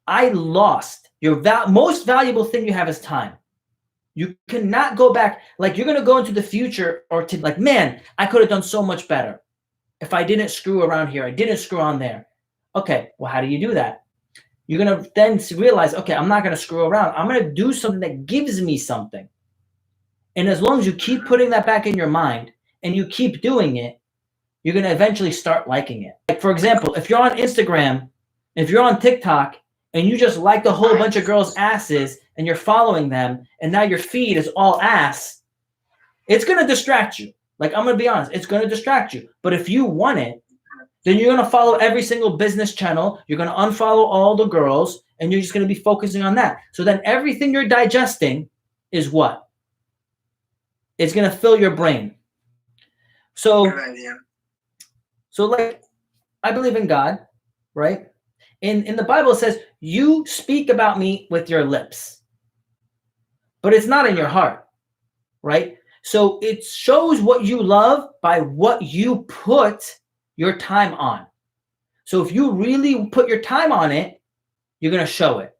S1: I lost your most valuable thing you have is time. You cannot go back. Like you're going to go into the future or to like, man, I could have done so much better if I didn't screw around here. I didn't screw on there. Okay, well, how do you do that? You're going to then realize, okay, I'm not going to screw around. I'm going to do something that gives me something. And as long as you keep putting that back in your mind and you keep doing it, you're going to eventually start liking it. Like, for example, if you're on Instagram, if you're on TikTok, and you just liked a whole bunch of girls' asses and you're following them, and now your feed is all ass, it's going to distract you. Like, I'm going to be honest, it's going to distract you. But if you want it, then you're going to follow every single business channel. You're going to unfollow all the girls, and you're just going to be focusing on that. So then everything you're digesting is what? It's going to fill your brain. So like, I believe in God, right? In the Bible, it says, you speak about me with your lips, but it's not in your heart, right? So it shows what you love by what you put your time on. So if you really put your time on it, you're going to show it.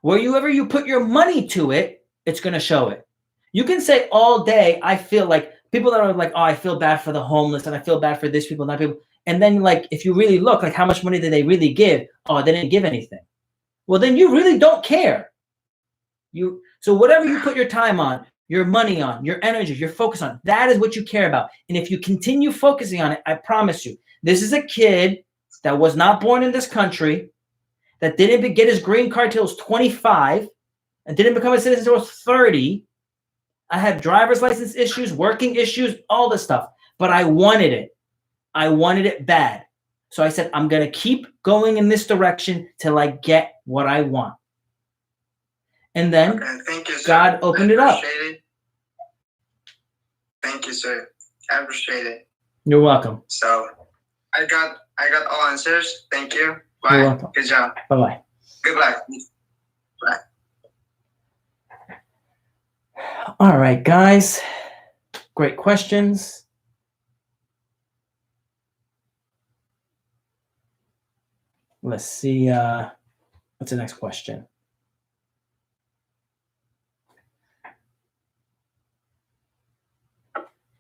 S1: Wherever you put your money to it, it's going to show it. You can say all day, I feel like people that are like, oh, I feel bad for the homeless and I feel bad for this people, not people. And then like, if you really look, like how much money did they really give? Oh, they didn't give anything. Well, then you really don't care. So whatever you put your time on, your money on, your energy, your focus on, that is what you care about. And if you continue focusing on it, I promise you, this is a kid that was not born in this country, that didn't get his green card till he was 25 and didn't become a citizen until he was 30. I had driver's license issues, working issues, all this stuff, but I wanted it. I wanted it bad. So I said, I'm going to keep going in this direction till I get what I want. And then
S3: Okay, thank you, sir.
S1: God opened it up.
S3: It. Thank you, sir. I appreciate it.
S1: You're welcome.
S3: So I got all answers. Thank you. Bye.
S1: You're welcome.
S3: Good job.
S1: Bye-bye.
S3: Good luck. Bye.
S1: All right, guys. Great questions. Let's see. What's the next question?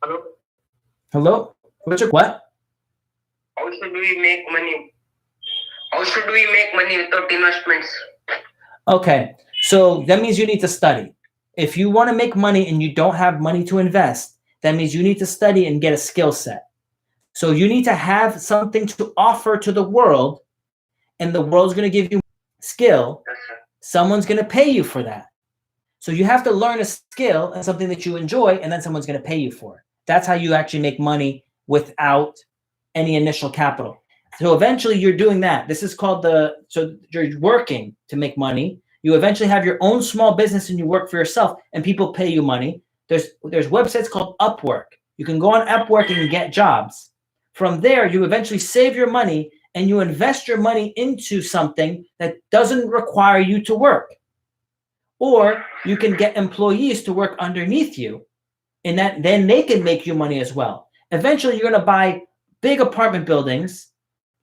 S4: Hello.
S1: Hello? What's your what?
S4: How should we make money? How should we make money without investments?
S1: Okay, so that means you need to study. If you want to make money and you don't have money to invest, that means you need to study and get a skill set. So you need to have something to offer to the world, and the world's going to give you skill. Someone's going to pay you for that. So you have to learn a skill and something that you enjoy, and then someone's going to pay you for it. That's how you actually make money without any initial capital. So eventually you're doing that. This is called so you're working to make money. You eventually have your own small business and you work for yourself and people pay you money. There's websites called Upwork. You can go on Upwork and get jobs. From there, you eventually save your money and you invest your money into something that doesn't require you to work. Or you can get employees to work underneath you, and then they can make you money as well. Eventually, you're going to buy big apartment buildings,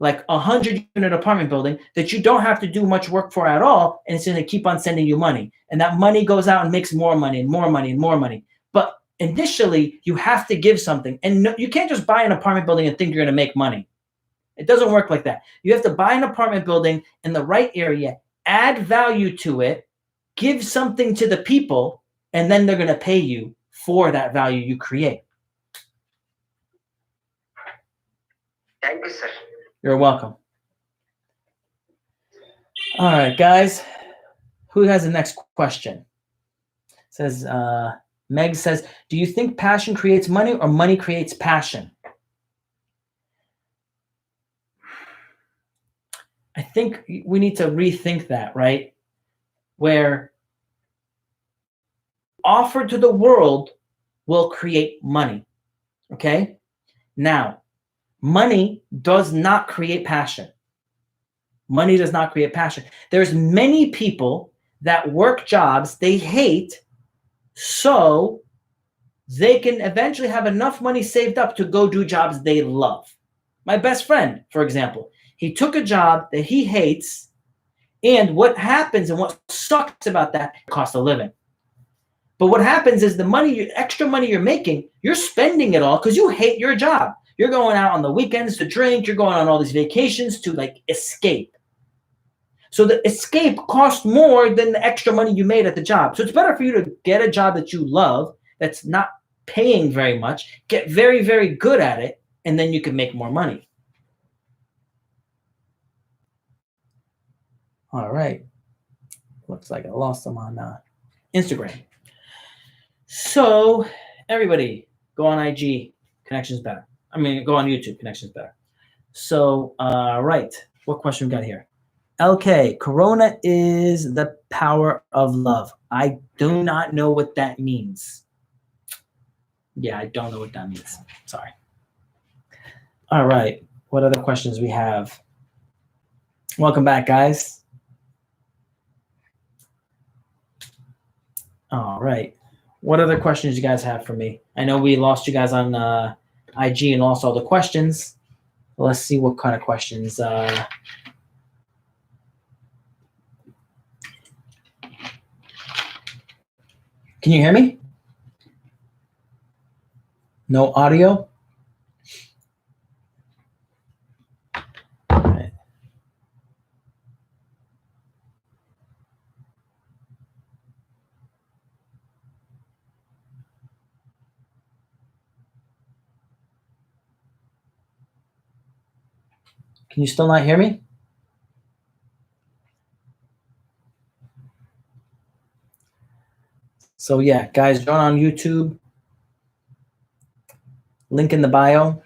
S1: like 100-unit apartment building that you don't have to do much work for at all, and it's going to keep on sending you money. And that money goes out and makes more money and more money and more money. But initially, you have to give something. And no, you can't just buy an apartment building and think you're going to make money. It doesn't work like that. You have to buy an apartment building in the right area, add value to it, give something to the people, and then they're going to pay you for that value you create.
S4: Thank you, sir.
S1: You're welcome. All right, guys. Who has the next question? Says Meg says, do you think passion creates money or money creates passion? I think we need to rethink that, right? Where offer to the world will create money. Okay? Now, money does not create passion. Money does not create passion. There's many people that work jobs they hate so they can eventually have enough money saved up to go do jobs they love. My best friend, for example, he took a job that he hates, and what happens and what sucks about that, cost of living. But what happens is the money, extra money you're making, you're spending it all because you hate your job. You're going out on the weekends to drink. You're going on all these vacations to like escape. So the escape costs more than the extra money you made at the job. So it's better for you to get a job that you love, that's not paying very much, get very, very good at it, and then you can make more money. All right. Looks like I lost them on Instagram. So everybody go on IG, connection's better. I mean, go on YouTube, connection's better. So, right. What question we got here? LK, Corona is the power of love. I do not know what that means. Yeah, I don't know what that means. Sorry. All right. What other questions we have? Welcome back, guys. All right. What other questions you guys have for me? I know we lost you guys on IG and lost all the questions. Let's see what kind of questions. Can you hear me? No audio? All right. Can you still not hear me? So yeah, guys, join on YouTube. Link in the bio.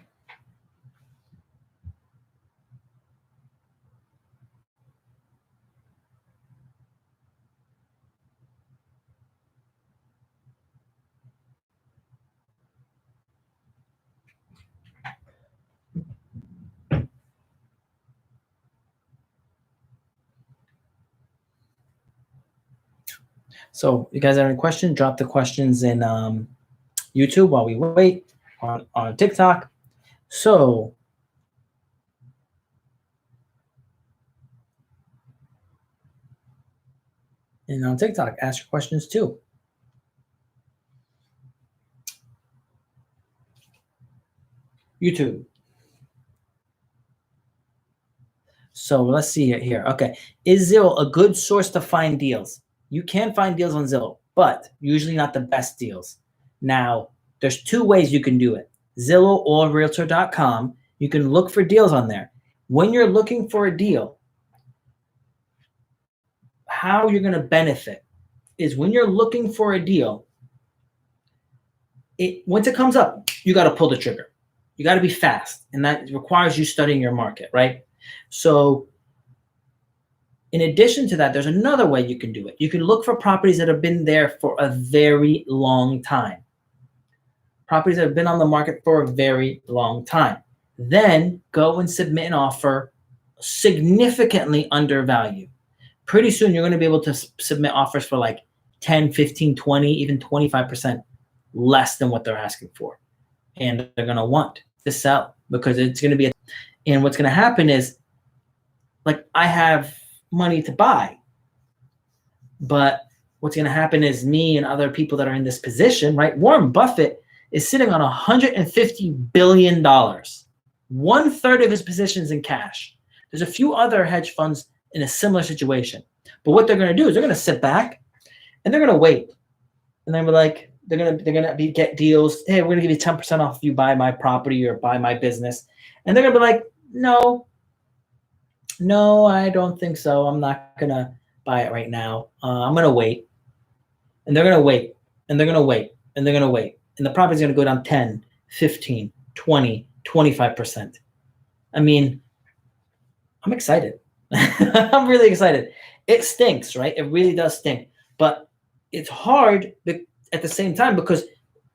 S1: So you guys have any questions? Drop the questions in YouTube while we wait on TikTok. So and on TikTok, ask your questions too. YouTube. So let's see it here. Okay. Is Zillow a good source to find deals? You can find deals on Zillow, but usually not the best deals. Now, there's two ways you can do it. Zillow or Realtor.com. You can look for deals on there. When you're looking for a deal, how you're going to benefit is when you're looking for a deal, once it comes up, you got to pull the trigger. You got to be fast, and that requires you studying your market, right? So in addition to that, there's another way you can do it. You can look for properties that have been there for a very long time. Properties that have been on the market for a very long time. Then go and submit an offer significantly undervalued. Pretty soon, you're going to be able to submit offers for like 10, 15, 20, even 25% less than what they're asking for. And they're going to want to sell because it's going to be, and what's going to happen is, like, I have money to buy, but what's going to happen is me and other people that are in this position, right? Warren Buffett is sitting on $150 billion, 1/3 of his positions in cash. There's a few other hedge funds in a similar situation, but what they're going to do is they're going to sit back and they're going to wait, and then we're like, they're going to get deals. Hey, we're going to give you 10% off if you buy my property or buy my business, and they're going to be like, no, I don't think so. I'm not going to buy it right now. I'm going to wait. And they're going to wait. And they're going to wait. And they're going to wait. And the property's going to go down 10, 15, 20, 25%. I mean, I'm excited. I'm really excited. It stinks, right? It really does stink. But it's hard at the same time because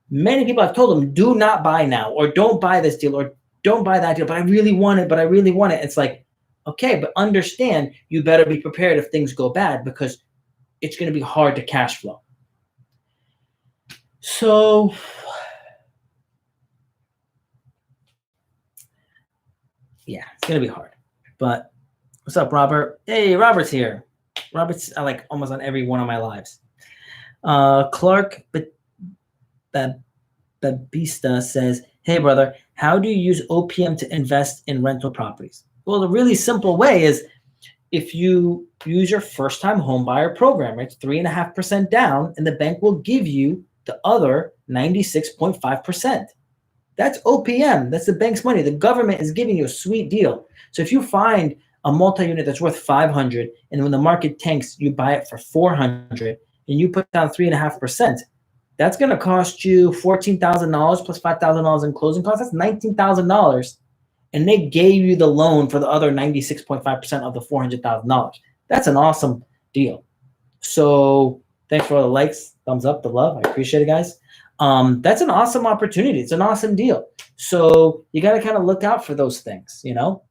S1: many people have told them, do not buy now, or don't buy this deal, or don't buy that deal. But I really want it. It's like, okay, but understand you better be prepared if things go bad because it's going to be hard to cash flow. So yeah, it's going to be hard. But what's up, Robert? Hey, Robert's here. Robert's like almost on every one of my lives. Clark Babista says, hey, brother, how do you use OPM to invest in rental properties? Well, the really simple way is if you use your first-time home buyer program, right? It's 3.5% down, and the bank will give you the other 96.5%. That's OPM. That's the bank's money. The government is giving you a sweet deal. So if you find a multi-unit that's worth $500, and when the market tanks, you buy it for $400, and you put down 3.5%, that's going to cost you $14,000 plus $5,000 in closing costs. That's $19,000. And they gave you the loan for the other 96.5% of the $400,000. That's an awesome deal. So thanks for all the likes, thumbs up, the love. I appreciate it, guys. That's an awesome opportunity. It's an awesome deal. So you got to kind of look out for those things, you know?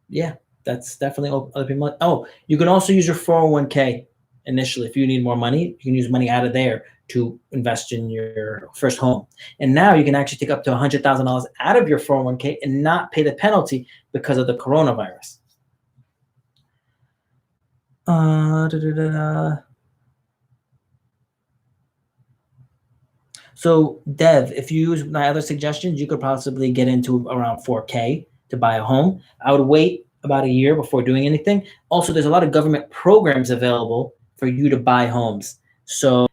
S1: Yeah, that's definitely other people. Oh, you can also use your 401k initially. If you need more money, you can use money out of there to invest in your first home. And now you can actually take up to $100,000 out of your 401k and not pay the penalty because of the coronavirus. So Dev, if you use my other suggestions, you could possibly get into around 4K to buy a home. I would wait about a year before doing anything. Also, there's a lot of government programs available for you to buy homes. So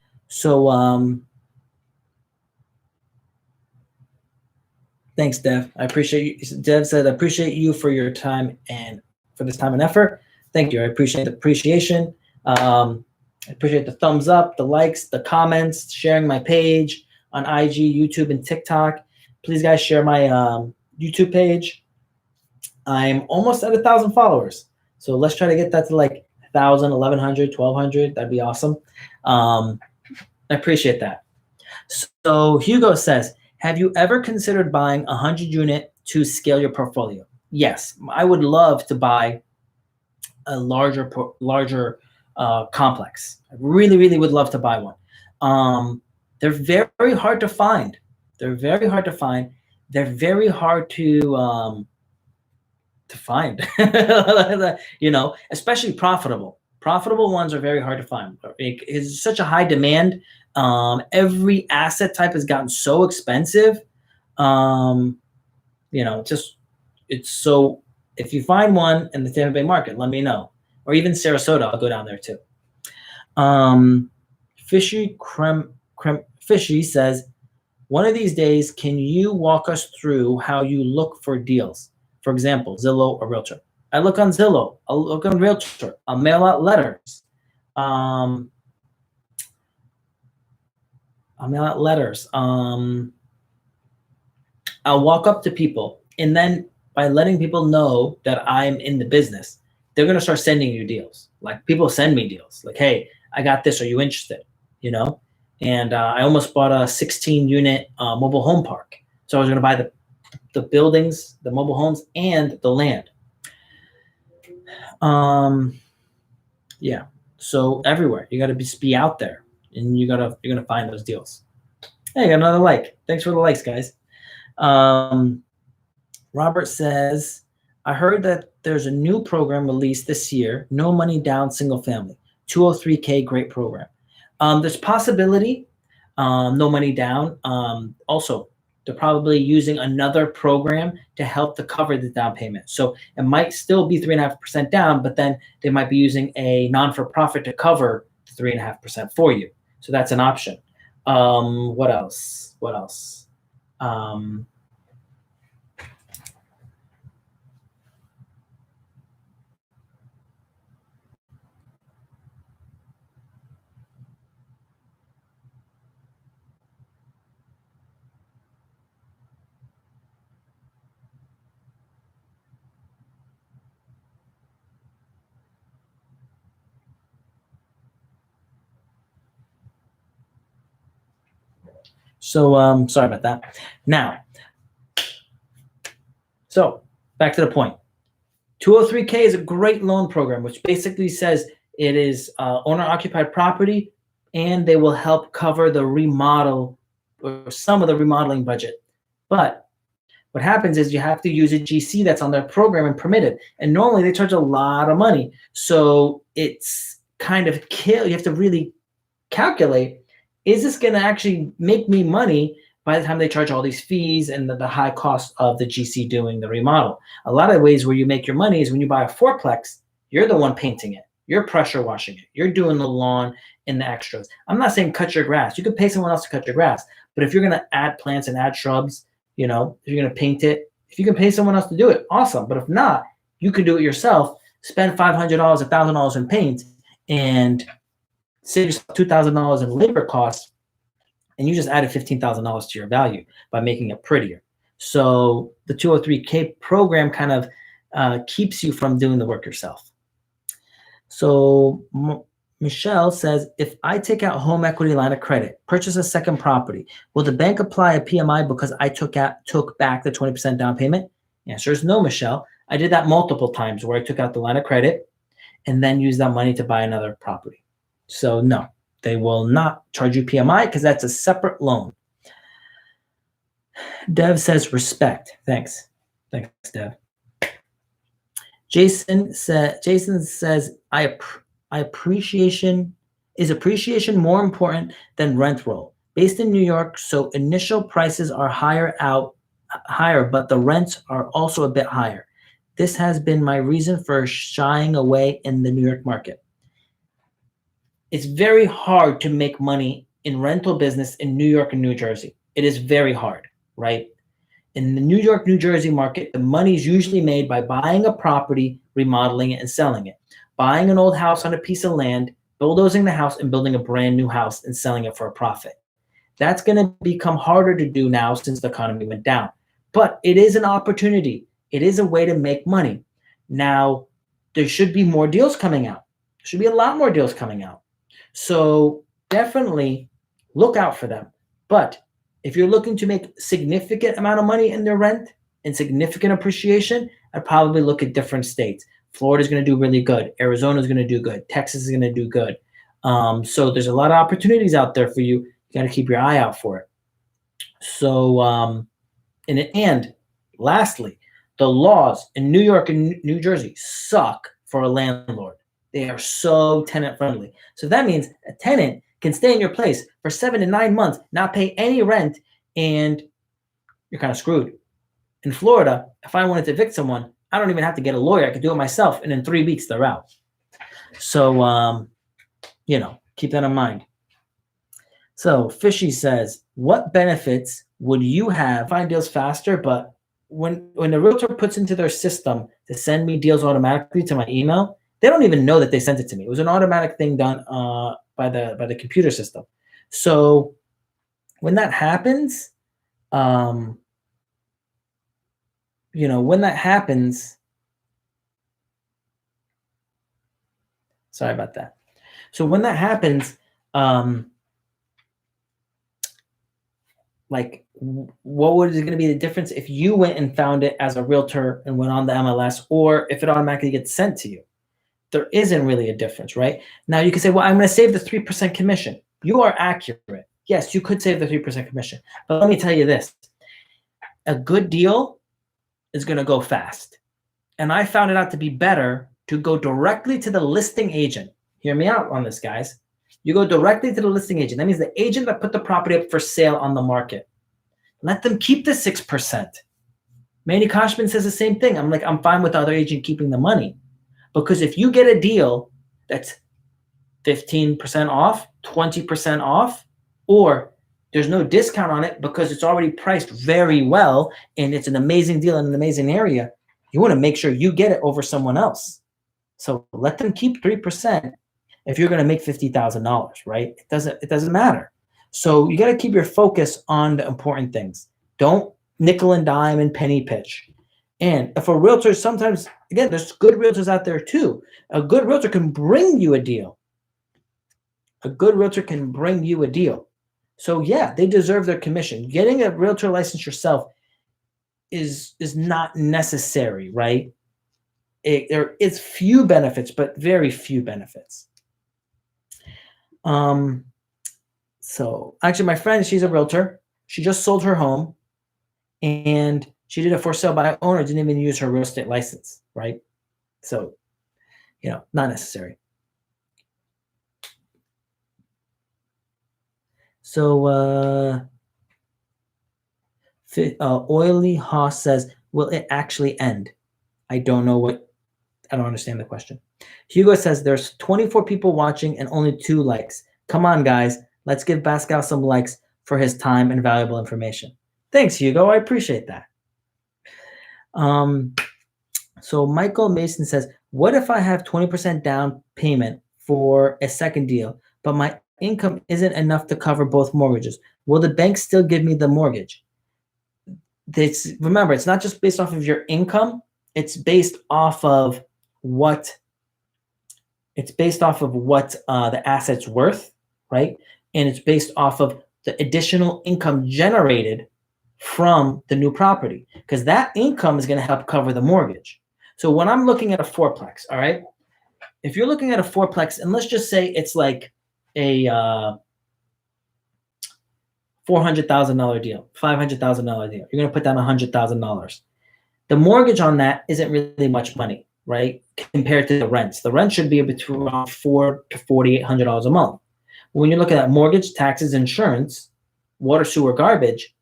S1: thanks, Dev. I appreciate you. Dev said, I appreciate you for your time and for this time and effort. Thank you. I appreciate the appreciation. I appreciate the thumbs up, the likes, the comments, sharing my page on IG, YouTube, and TikTok. Please, guys, share my YouTube page. I'm almost at 1,000 followers. So let's try to get that to like 1,000, 1,100, 1,200. That'd be awesome. I appreciate that. So Hugo says, have you ever considered buying a 100 unit to scale your portfolio? yes, I would love to buy a larger complex. I really, really would love to buy one. They're very hard to find. They're very hard to find. They're very hard to find. You know, especially profitable. Profitable ones are very hard to find. It's such a high demand. Every asset type has gotten so expensive. You know, it's so. If you find one in the Tampa Bay market, let me know. Or even Sarasota, I'll go down there too. Fishy says, one of these days, can you walk us through how you look for deals? For example, Zillow or Realtor. I look on Zillow. I'll look on Realtor. I'll mail out letters. I'll mail out letters. I'll walk up to people, and then by letting people know that I'm in the business, they're going to start sending you deals. Like, people send me deals. Like, hey, I got this. Are you interested? You know? And I almost bought a 16-unit mobile home park. So I was going to buy the buildings, the mobile homes, and the land. Yeah. So everywhere, you got to be out there, and you're gonna find those deals. Hey, got another like. Thanks for the likes, guys. Robert says, I heard that there's a new program released this year, no money down, single family, 203K, great program. There's possibility, no money down. Also, they're probably using another program to help to cover the down payment. So it might still be 3.5% down, but then they might be using a non-for-profit to cover 3.5% for you. So that's an option. What else? So sorry about that. Now, so back to the point. 203K is a great loan program, which basically says it is owner-occupied property, and they will help cover the remodel or some of the remodeling budget. But what happens is you have to use a GC that's on their program and permitted. And normally they charge a lot of money. So it's kind of you have to really calculate, is this going to actually make me money by the time they charge all these fees and the high cost of the GC doing the remodel? A lot of ways where you make your money is when you buy a fourplex, you're the one painting it. You're pressure washing it. You're doing the lawn and the extras. I'm not saying cut your grass. You could pay someone else to cut your grass. But if you're going to add plants and add shrubs, you know, if you're going to paint it, if you can pay someone else to do it, awesome. But if not, you could do it yourself, spend $500, $1,000 in paint, and save yourself $2,000 in labor costs, and you just added $15,000 to your value by making it prettier. So the 203K program kind of keeps you from doing the work yourself. So Michelle says, if I take out home equity line of credit, purchase a second property, will the bank apply a PMI because I took back the 20% down payment? The answer is no, Michelle. I did that multiple times where I took out the line of credit and then used that money to buy another property. So no, they will not charge you PMI because that's a separate loan. Dev says respect. Thanks, Dev. Jason says appreciation more important than rent roll. Based in New York, so initial prices are higher, but the rents are also a bit higher. This has been my reason for shying away in the New York market. It's very hard to make money in rental business in New York and New Jersey. It is very hard, right? In the New York, New Jersey market, the money is usually made by buying a property, remodeling it, and selling it. Buying an old house on a piece of land, bulldozing the house, and building a brand new house and selling it for a profit. That's going to become harder to do now since the economy went down. But it is an opportunity. It is a way to make money. Now, there should be more deals coming out. There should be a lot more deals coming out. So definitely look out for them. But if you're looking to make significant amount of money in their rent and significant appreciation, I'd probably look at different states. Florida's going to do really good. Arizona's going to do good. Texas is going to do good. So there's a lot of opportunities out there for you. You got to keep your eye out for it. So, and lastly, the laws in New York and New Jersey suck for a landlord. They are so tenant friendly. So that means a tenant can stay in your place for 7 to 9 months, not pay any rent, and you're kind of screwed. In Florida, if I wanted to evict someone, I don't even have to get a lawyer. I could do it myself, and in 3 weeks, they're out. So, keep that in mind. So Fishy says, what benefits would you have? Find deals faster, but when the realtor puts into their system to send me deals automatically to my email, they don't even know that they sent it to me. It was an automatic thing done by the computer system. So when that happens, sorry about that. So when that happens, what was going to be the difference if you went and found it as a realtor and went on the MLS, or if it automatically gets sent to you? There isn't really a difference, right? Now you can say, well, I'm going to save the 3% commission. You are accurate. Yes, you could save the 3% commission. But let me tell you this. A good deal is going to go fast. And I found it out to be better to go directly to the listing agent. Hear me out on this, guys. You go directly to the listing agent. That means the agent that put the property up for sale on the market. Let them keep the 6%. Manny Koshman says the same thing. I'm fine with the other agent keeping the money. Because if you get a deal that's 15% off, 20% off, or there's no discount on it because it's already priced very well and it's an amazing deal in an amazing area, you want to make sure you get it over someone else. So let them keep 3% if you're going to make $50,000, right? It doesn't matter. So you got to keep your focus on the important things. Don't nickel and dime and penny pitch. And if a realtor, sometimes, again, there's good realtors out there too. A good realtor can bring you a deal. A good realtor can bring you a deal. So yeah, they deserve their commission. Getting a realtor license yourself is not necessary, right? There is few benefits, but very few benefits. So actually my friend, she's a realtor. She just sold her home and she did it for sale by owner, didn't even use her real estate license, right? So, not necessary. So, Oily Hoss says, will it actually end? I don't understand the question. Hugo says, there's 24 people watching and only 2 likes. Come on, guys. Let's give Pascal some likes for his time and valuable information. Thanks, Hugo. I appreciate that. So Michael Mason says, what if I have 20% down payment for a second deal, but my income isn't enough to cover both mortgages? Will the bank still give me the mortgage? Remember, it's not just based off of your income. It's based off of what the asset's worth, right? And it's based off of the additional income generated from the new property, because that income is going to help cover the mortgage. So when I'm looking at a fourplex, all right, if you're looking at a fourplex, and let's just say it's like a $400,000 deal, $500,000 deal, you're going to put down $100,000. The mortgage on that isn't really much money, right, compared to the rents. The rent should be between around $400 to $4,800 a month. When you're looking at mortgage, taxes, insurance, water, sewer, garbage,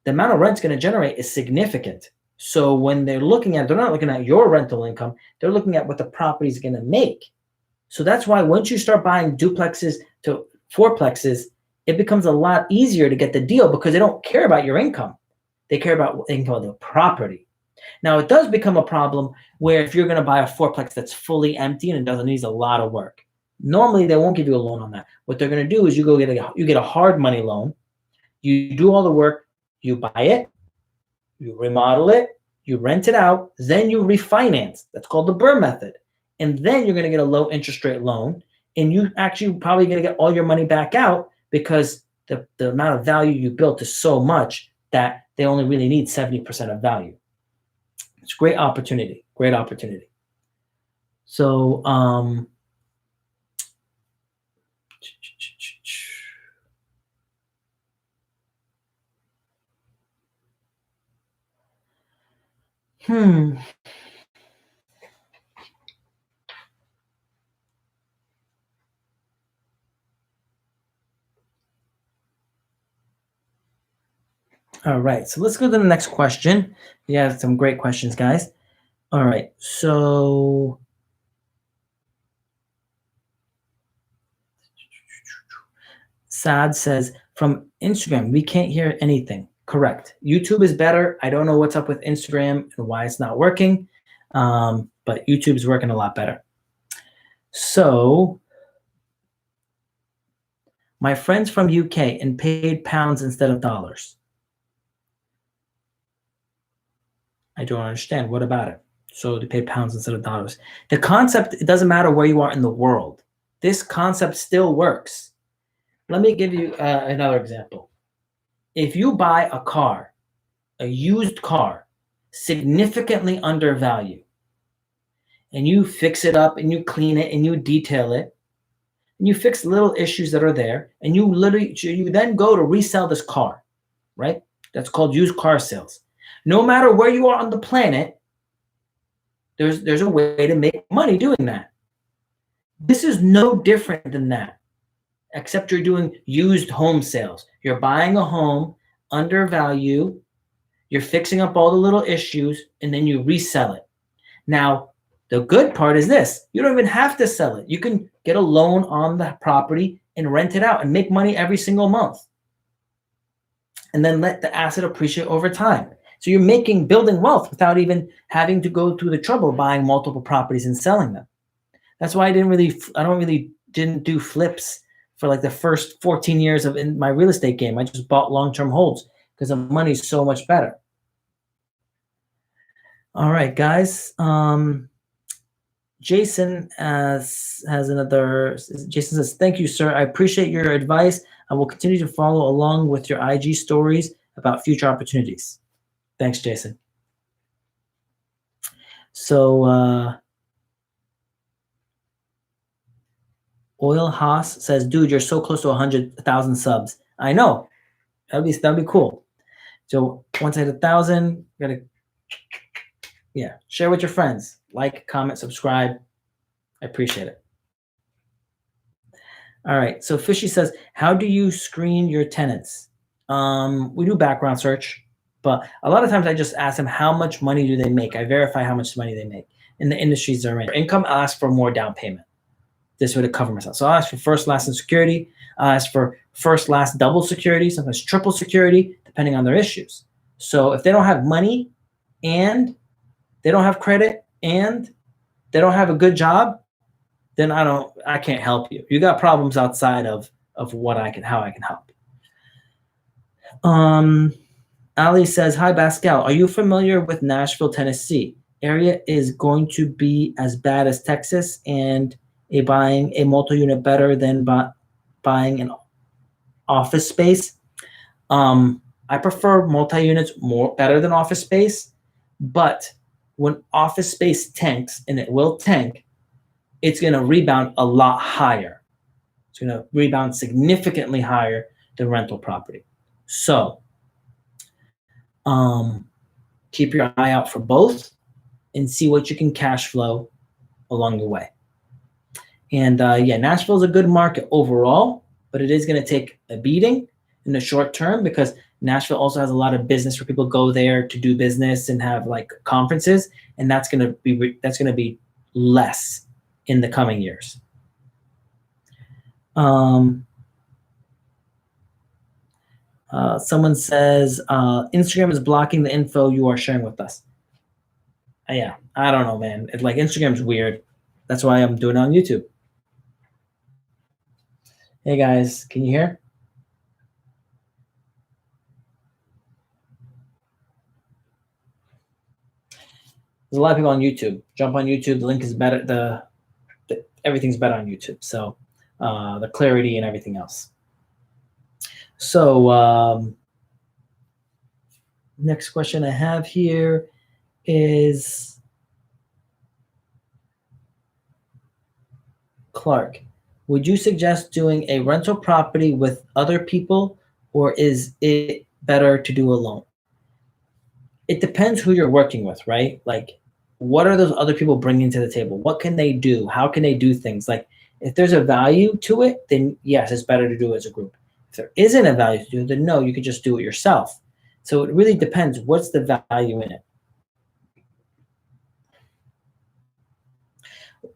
S1: the amount of rent's going to generate is significant. So when they're not looking at your rental income, they're looking at what the property is going to make. So that's why once you start buying duplexes to fourplexes, it becomes a lot easier to get the deal because they don't care about your income. They care about the income of the property. Now, it does become a problem where if you're going to buy a fourplex that's fully empty and it doesn't need a lot of work, normally they won't give you a loan on that. What they're going to do is you get a hard money loan. You do all the work. You buy it, you remodel it, you rent it out, then you refinance. That's called the BRRRR method. And then you're going to get a low interest rate loan, and you actually probably going to get all your money back out because the amount of value you built is so much that they only really need 70% of value. It's great opportunity. Great opportunity. So All right, so let's go to the next question. We have some great questions, guys. All right, so Sad says, from Instagram, we can't hear anything. Correct. YouTube is better. I don't know what's up with Instagram and why it's not working, but YouTube is working a lot better. So my friend's from UK and paid pounds instead of dollars. I don't understand. What about it? So they pay pounds instead of dollars. The concept, it doesn't matter where you are in the world. This concept still works. Let me give you another example. If you buy a car, a used car, significantly undervalued, and you fix it up and you clean it and you detail it, and you fix little issues that are there, and you then go to resell this car, right? That's called used car sales. No matter where you are on the planet, there's a way to make money doing that. This is no different than that, except you're doing used home sales. You're buying a home under value, you're fixing up all the little issues, and then you resell it. Now, the good part is this. You don't even have to sell it. You can get a loan on the property and rent it out and make money every single month. And then let the asset appreciate over time. So you're building wealth without even having to go through the trouble of buying multiple properties and selling them. That's why I didn't do flips for like the first 14 years in my real estate game. I just bought long-term holds because the money's so much better. All right, guys. Jason has another. Jason says, "Thank you, sir. I appreciate your advice. I will continue to follow along with your IG stories about future opportunities." Thanks, Jason. So Oil Haas says, "Dude, you're so close to 100,000 subs." I know. That'd be cool. So once I hit 1,000, share with your friends. Like, comment, subscribe. I appreciate it. All right. So Fishy says, "How do you screen your tenants?" We do background search, but a lot of times I just ask them how much money do they make. I verify how much money they make in the industries they're in. For income, I'll ask for more down payment. This way to cover myself. So I'll ask for first, last, and security. I'll ask for first, last, double security, sometimes triple security, depending on their issues. So if they don't have money and they don't have credit and they don't have a good job, then I can't help you. You got problems outside of how I can help. Ali says, "Hi Pascal, are you familiar with Nashville, Tennessee? Area is going to be as bad as Texas, and buying a multi-unit better than buying an office space." I prefer multi-units better than office space, but when office space tanks, and it will tank, it's going to rebound a lot higher. It's going to rebound significantly higher than rental property. So keep your eye out for both and see what you can cash flow along the way. And Nashville is a good market overall, but it is going to take a beating in the short term because Nashville also has a lot of business where people go there to do business and have like conferences, and that's going to be less in the coming years. Someone says Instagram is blocking the info you are sharing with us. Yeah, I don't know, man. It's like Instagram's weird. That's why I'm doing it on YouTube. Hey guys, can you hear? There's a lot of people on YouTube. Jump on YouTube. The link is better. Everything's better on YouTube. So the clarity and everything else. So next question I have here is Clark. Would you suggest doing a rental property with other people, or is it better to do alone? It depends who you're working with, right? Like, what are those other people bringing to the table? What can they do? How can they do things? Like, if there's a value to it, then yes, it's better to do it as a group. If there isn't a value to it, then no, you could just do it yourself. So it really depends. What's the value in it?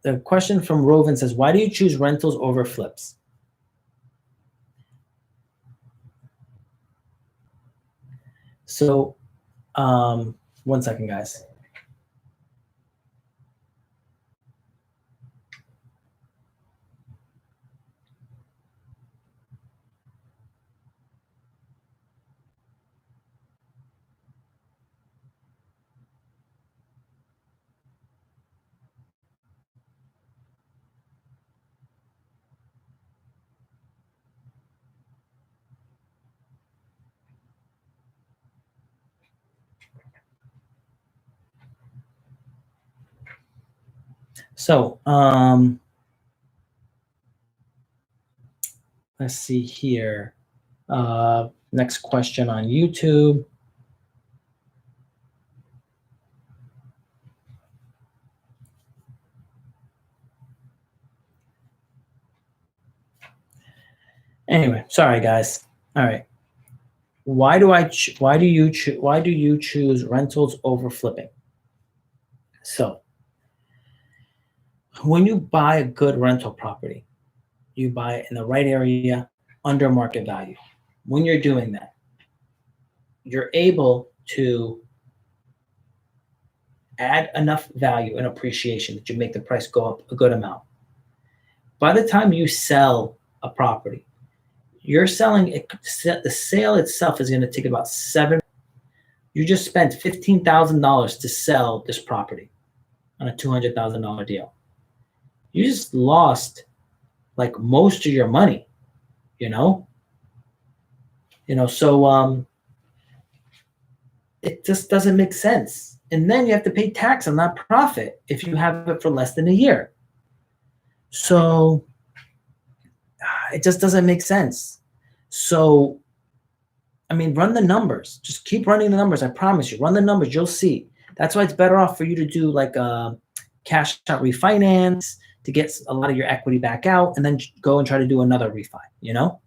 S1: The question from Roven says, why do you choose rentals over flips? So, 1 second, guys. So, let's see here. Next question on YouTube. Anyway, sorry guys. All right. Why do you choose rentals over flipping? So, when you buy a good rental property, you buy it in the right area under market value. When you're doing that, you're able to add enough value and appreciation that you make the price go up a good amount. By the time you sell a property, you're selling it, the sale itself is going to take about 7. You just spent $15,000 to sell this property on a $200,000 deal. You just lost like most of your money, you know? So it just doesn't make sense. And then you have to pay tax on that profit if you have it for less than a year. So it just doesn't make sense. So, I mean, run the numbers. Just keep running the numbers. I promise you, run the numbers. You'll see. That's why it's better off for you to do like a cash out refinance to get a lot of your equity back out, and then go and try to do another refi, you know?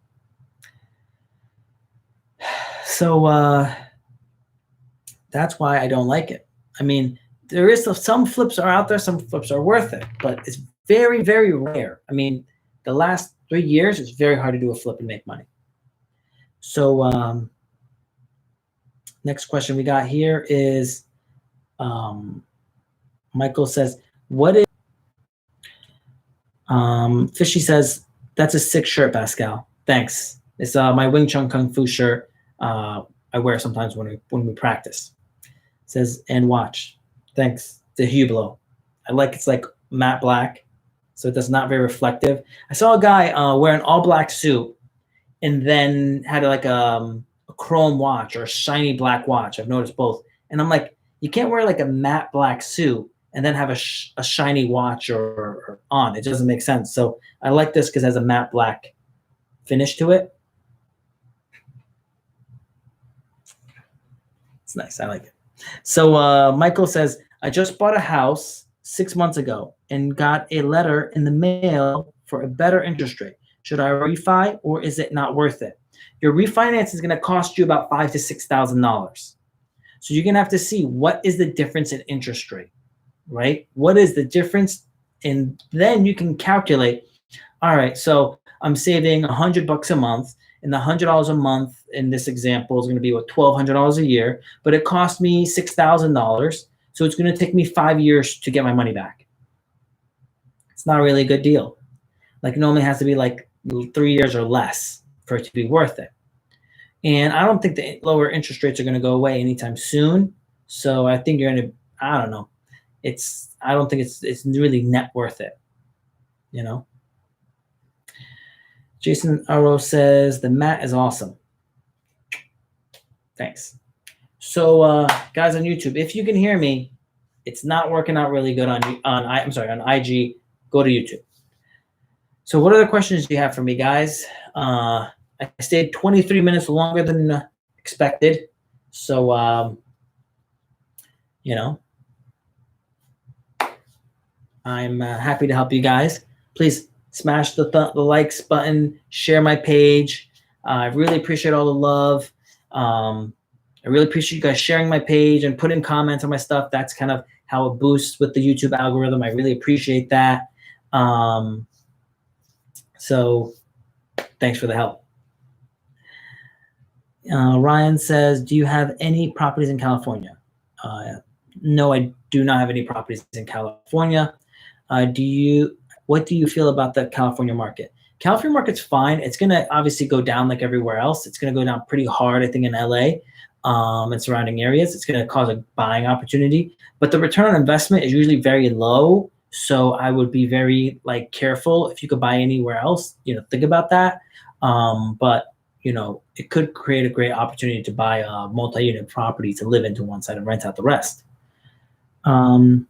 S1: So that's why I don't like it. I mean, there is some flips are out there, some flips are worth it, but it's very, very rare. I mean, the last 3 years, it's very hard to do a flip and make money. So next question we got here is Michael says, what is Fishy says, that's a sick shirt, Pascal. Thanks. It's my Wing Chun Kung Fu shirt. I wear sometimes when we practice. It says, and watch. Thanks to Hublot. It's like matte black, so it's not very reflective. I saw a guy wear an all black suit and then had like a chrome watch or a shiny black watch. I've noticed both. And I'm like, you can't wear like a matte black suit and then have a shiny watch or on. It doesn't make sense. So I like this because it has a matte black finish to it. It's nice. I like it. So Michael says, I just bought a house 6 months ago and got a letter in the mail for a better interest rate. Should I refi, or is it not worth it? Your refinance is going to cost you about $5,000 to $6,000. So you're going to have to see what is the difference in interest rate, right? What is the difference? And then you can calculate, all right, so I'm saving $100 a month, and the $100 a month in this example is going to be what, $1,200 a year, but it cost me $6,000. So it's going to take me 5 years to get my money back. It's not really a good deal. Like, it normally has to be like 3 years or less for it to be worth it. And I don't think the lower interest rates are going to go away anytime soon. So I think you're going to, I don't know. I don't think it's really net worth it, you know? Jason Aro says, the mat is awesome. Thanks. So guys on YouTube, if you can hear me, it's not working out really good on IG. Go to YouTube. So what other questions do you have for me, guys? I stayed 23 minutes longer than expected. So, you know, I'm happy to help you guys. Please smash the likes button, share my page. I really appreciate all the love. I really appreciate you guys sharing my page and putting comments on my stuff. That's kind of how it boosts with the YouTube algorithm. I really appreciate that. So thanks for the help. Ryan says, do you have any properties in California? No, I do not have any properties in California. What do you feel about the California market? California market's fine. It's going to obviously go down like everywhere else. It's going to go down pretty hard, I think, in LA and surrounding areas. It's going to cause a buying opportunity, but the return on investment is usually very low. So I would be very careful. If you could buy anywhere else, think about that. But it could create a great opportunity to buy a multi-unit property to live into one side and rent out the rest. Can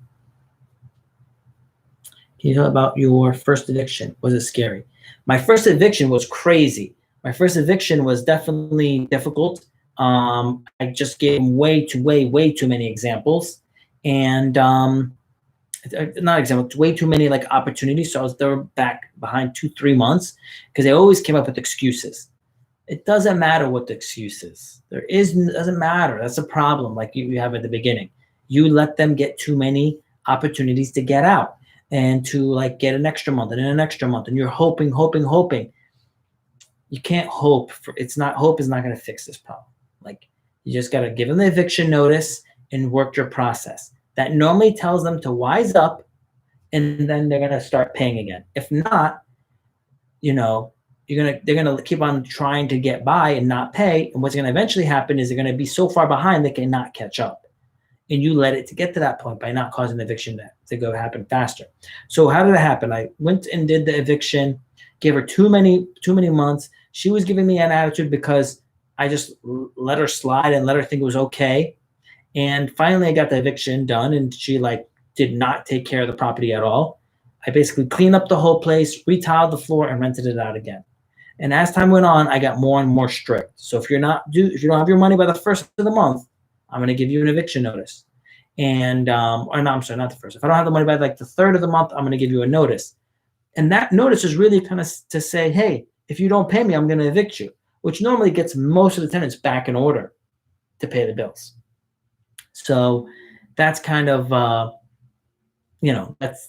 S1: you tell about your first eviction? Was it scary? My first eviction was crazy. My first eviction was definitely difficult. I just gave way too many examples, and way too many opportunities. So they were back behind 2-3 months because they always came up with excuses. It doesn't matter what the excuse is. Doesn't matter. That's a problem. Like you have at the beginning, you let them get too many opportunities to get out and to get an extra month and an extra month, and you're hoping. You can't hope for. Hope is not going to fix this problem. You just got to give them the eviction notice and work your process. That normally tells them to wise up, and then they're going to start paying again. If not, they're gonna keep on trying to get by and not pay. And what's going to eventually happen is they're going to be so far behind they cannot catch up. And you let it to get to that point by not causing the eviction to go happen faster. So how did it happen? I went and did the eviction, gave her too many months. She was giving me an attitude because I just let her slide and let her think it was okay. And finally I got the eviction done, and she did not take care of the property at all. I basically cleaned up the whole place, retiled the floor, and rented it out again. And as time went on, I got more and more strict. So if you don't have your money by the first of the month, I'm going to give you an eviction notice. And I'm sorry, not the first. If I don't have the money by the third of the month, I'm going to give you a notice. And that notice is really kind of to say, hey, if you don't pay me, I'm going to evict you, which normally gets most of the tenants back in order to pay the bills. So that's kind of,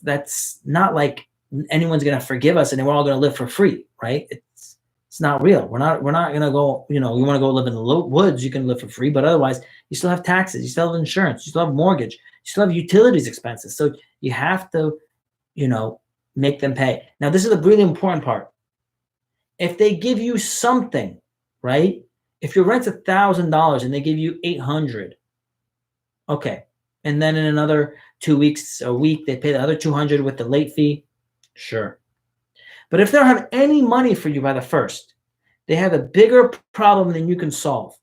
S1: that's not like anyone's going to forgive us and then we're all going to live for free, right? It's not real. We're not going to go, you want to go live in the woods, you can live for free, but otherwise you still have taxes, you still have insurance, you still have mortgage, you still have utilities expenses. So you have to, make them pay. Now, this is the really important part. If they give you something, right? If your rent's $1,000 and they give you $800, okay. And then in another 2 weeks, a week, they pay the other $200 with the late fee, sure. But if they don't have any money for you by the first, they have a bigger problem than you can solve.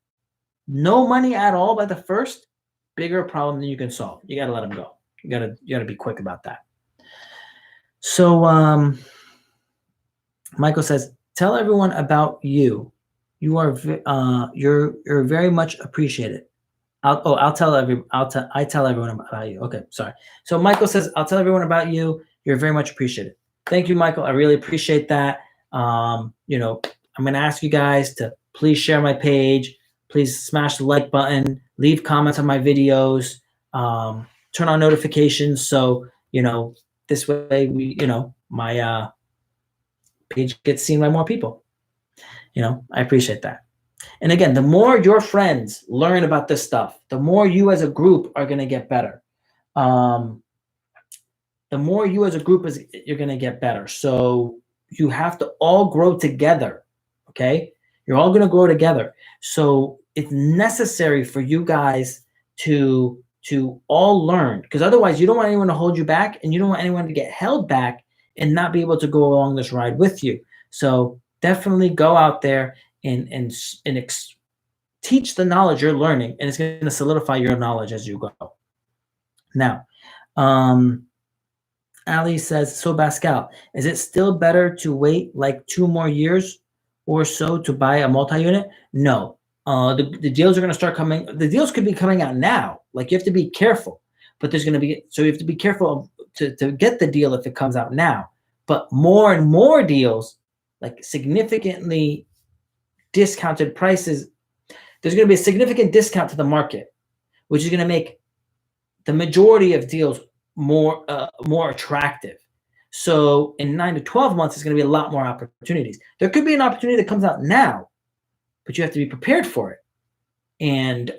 S1: No money at all by the first, bigger problem than you can solve. You got to let them go. You got to be quick about that. So Michael says, tell everyone about you. You are you're very much appreciated. I tell everyone about you. Okay, sorry. So Michael says, I'll tell everyone about you. You're very much appreciated. Thank you, Michael. I really appreciate that. I'm going to ask you guys to please share my page. Please smash the like button. Leave comments on my videos. Turn on notifications so this way my page gets seen by more people. I appreciate that. And again, the more your friends learn about this stuff, the more you as a group are going to get better. The more you as a group you're going to get better. So you have to all grow together. Okay. You're all going to grow together. So it's necessary for you guys to all learn, because otherwise you don't want anyone to hold you back, and you don't want anyone to get held back and not be able to go along this ride with you. So definitely go out there and teach the knowledge you're learning, and it's going to solidify your knowledge as you go. Now, Ali says, so Pascal, is it still better to wait like 2 more years or so to buy a multi-unit? No. The deals are going to start coming. The deals could be coming out now. Like, you have to be careful. But there's going to be, so you have to be careful to get the deal if it comes out now. But more and more deals, like significantly discounted prices, there's going to be a significant discount to the market, which is going to make the majority of deals more attractive. So in 9 to 12 months, it's going to be a lot more opportunities. There could be an opportunity that comes out now, but you have to be prepared for it. And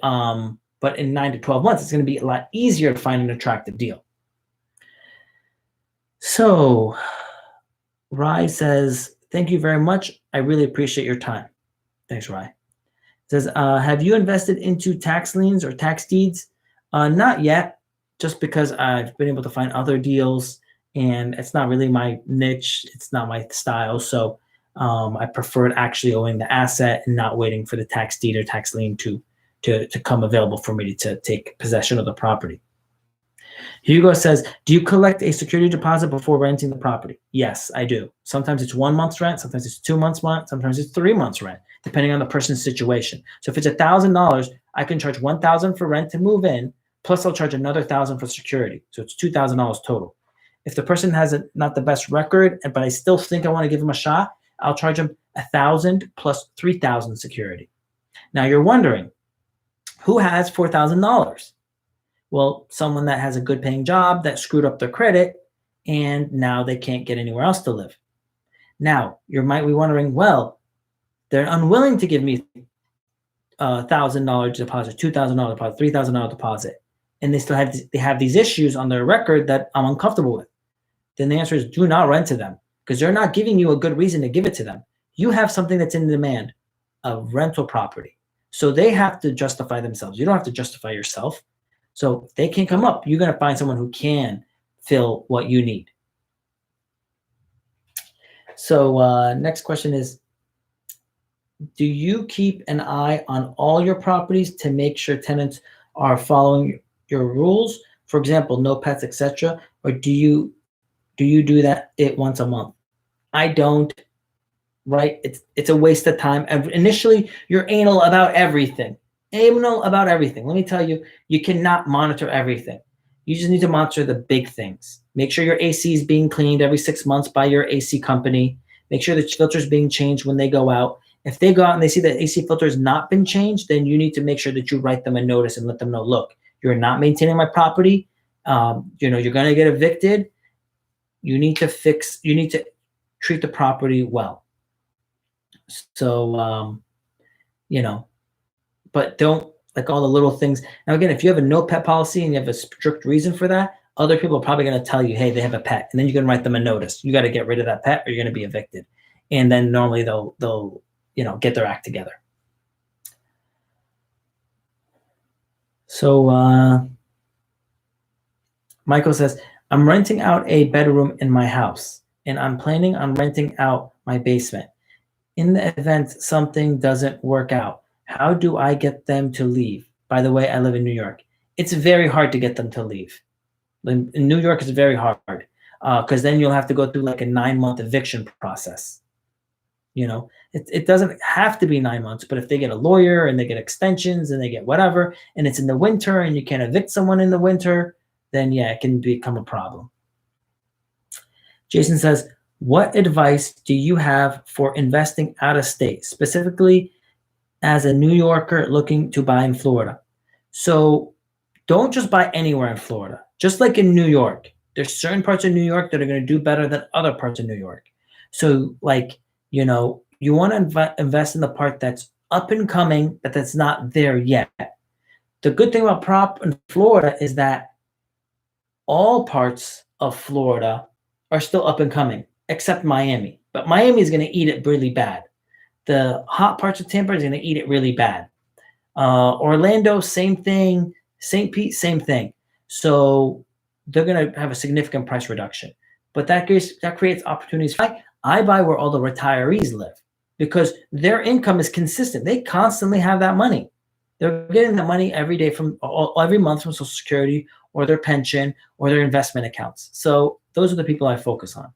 S1: but in 9 to 12 months, it's going to be a lot easier to find an attractive deal. So Rai says, thank you very much. I really appreciate your time. Thanks, Rai. Says, have you invested into tax liens or tax deeds? Not yet, just because I've been able to find other deals, and it's not really my niche. It's not my style. So I preferred actually owning the asset and not waiting for the tax deed or tax lien to come available for me to take possession of the property. Hugo says, do you collect a security deposit before renting the property? Yes, I do. Sometimes it's 1 month's rent. Sometimes it's 2 months' rent. Sometimes it's 3 months' rent, depending on the person's situation. So if it's $1,000, I can charge $1,000 for rent to move in, plus I'll charge another $1,000 for security. So it's $2,000 total. If the person has not the best record, but I still think I want to give them a shot, I'll charge them $1,000 plus $3,000 security. Now you're wondering, who has $4,000? Well, someone that has a good paying job that screwed up their credit, and now they can't get anywhere else to live. Now, you might be wondering, well, they're unwilling to give me $1,000 deposit, $2,000 deposit, $3,000 deposit, and they still have these issues on their record that I'm uncomfortable with. Then the answer is, do not rent to them, because they're not giving you a good reason to give it to them. You have something that's in demand, a rental property. So they have to justify themselves. You don't have to justify yourself. So if they can't come up, you're going to find someone who can fill what you need. So next question is, do you keep an eye on all your properties to make sure tenants are following your rules? For example, no pets, etc. Or do you do that once a month? I don't. Right? It's a waste of time. Initially, you're anal about everything. Anal about everything. Let me tell you, you cannot monitor everything. You just need to monitor the big things. Make sure your AC is being cleaned every 6 months by your AC company. Make sure the filter is being changed when they go out. If they go out and they see that AC filter has not been changed, then you need to make sure that you write them a notice and let them know, look, you're not maintaining my property. You're going to get evicted. You need to treat the property well. So, but don't, like, all the little things. Now, again, if you have a no pet policy and you have a strict reason for that, other people are probably going to tell you, hey, they have a pet. And then you can write them a notice. You got to get rid of that pet or you're going to be evicted. And then normally they'll get their act together. So Michael says, I'm renting out a bedroom in my house and I'm planning on renting out my basement. In the event something doesn't work out, how do I get them to leave? By the way, I live in New York. It's very hard to get them to leave. In New York, it's very hard because then you'll have to go through like a 9-month eviction process. It doesn't have to be 9 months, but if they get a lawyer and they get extensions and they get whatever, and it's in the winter and you can't evict someone in the winter, then yeah, it can become a problem. Jason says, what advice do you have for investing out of state, specifically as a New Yorker looking to buy in Florida? So don't just buy anywhere in Florida. Just like in New York, there's certain parts of New York that are going to do better than other parts of New York. So like, you want to invest in the part that's up and coming, but that's not there yet. The good thing about prop in Florida is that all parts of Florida are still up and coming, except Miami. But Miami is going to eat it really bad. The hot parts of Tampa is going to eat it really bad. Orlando, same thing. St. Pete, same thing. So they're going to have a significant price reduction. But that creates opportunities. I buy where all the retirees live because their income is consistent. They constantly have that money. They're getting the money every day every month from Social Security or their pension or their investment accounts. So those are the people I focus on.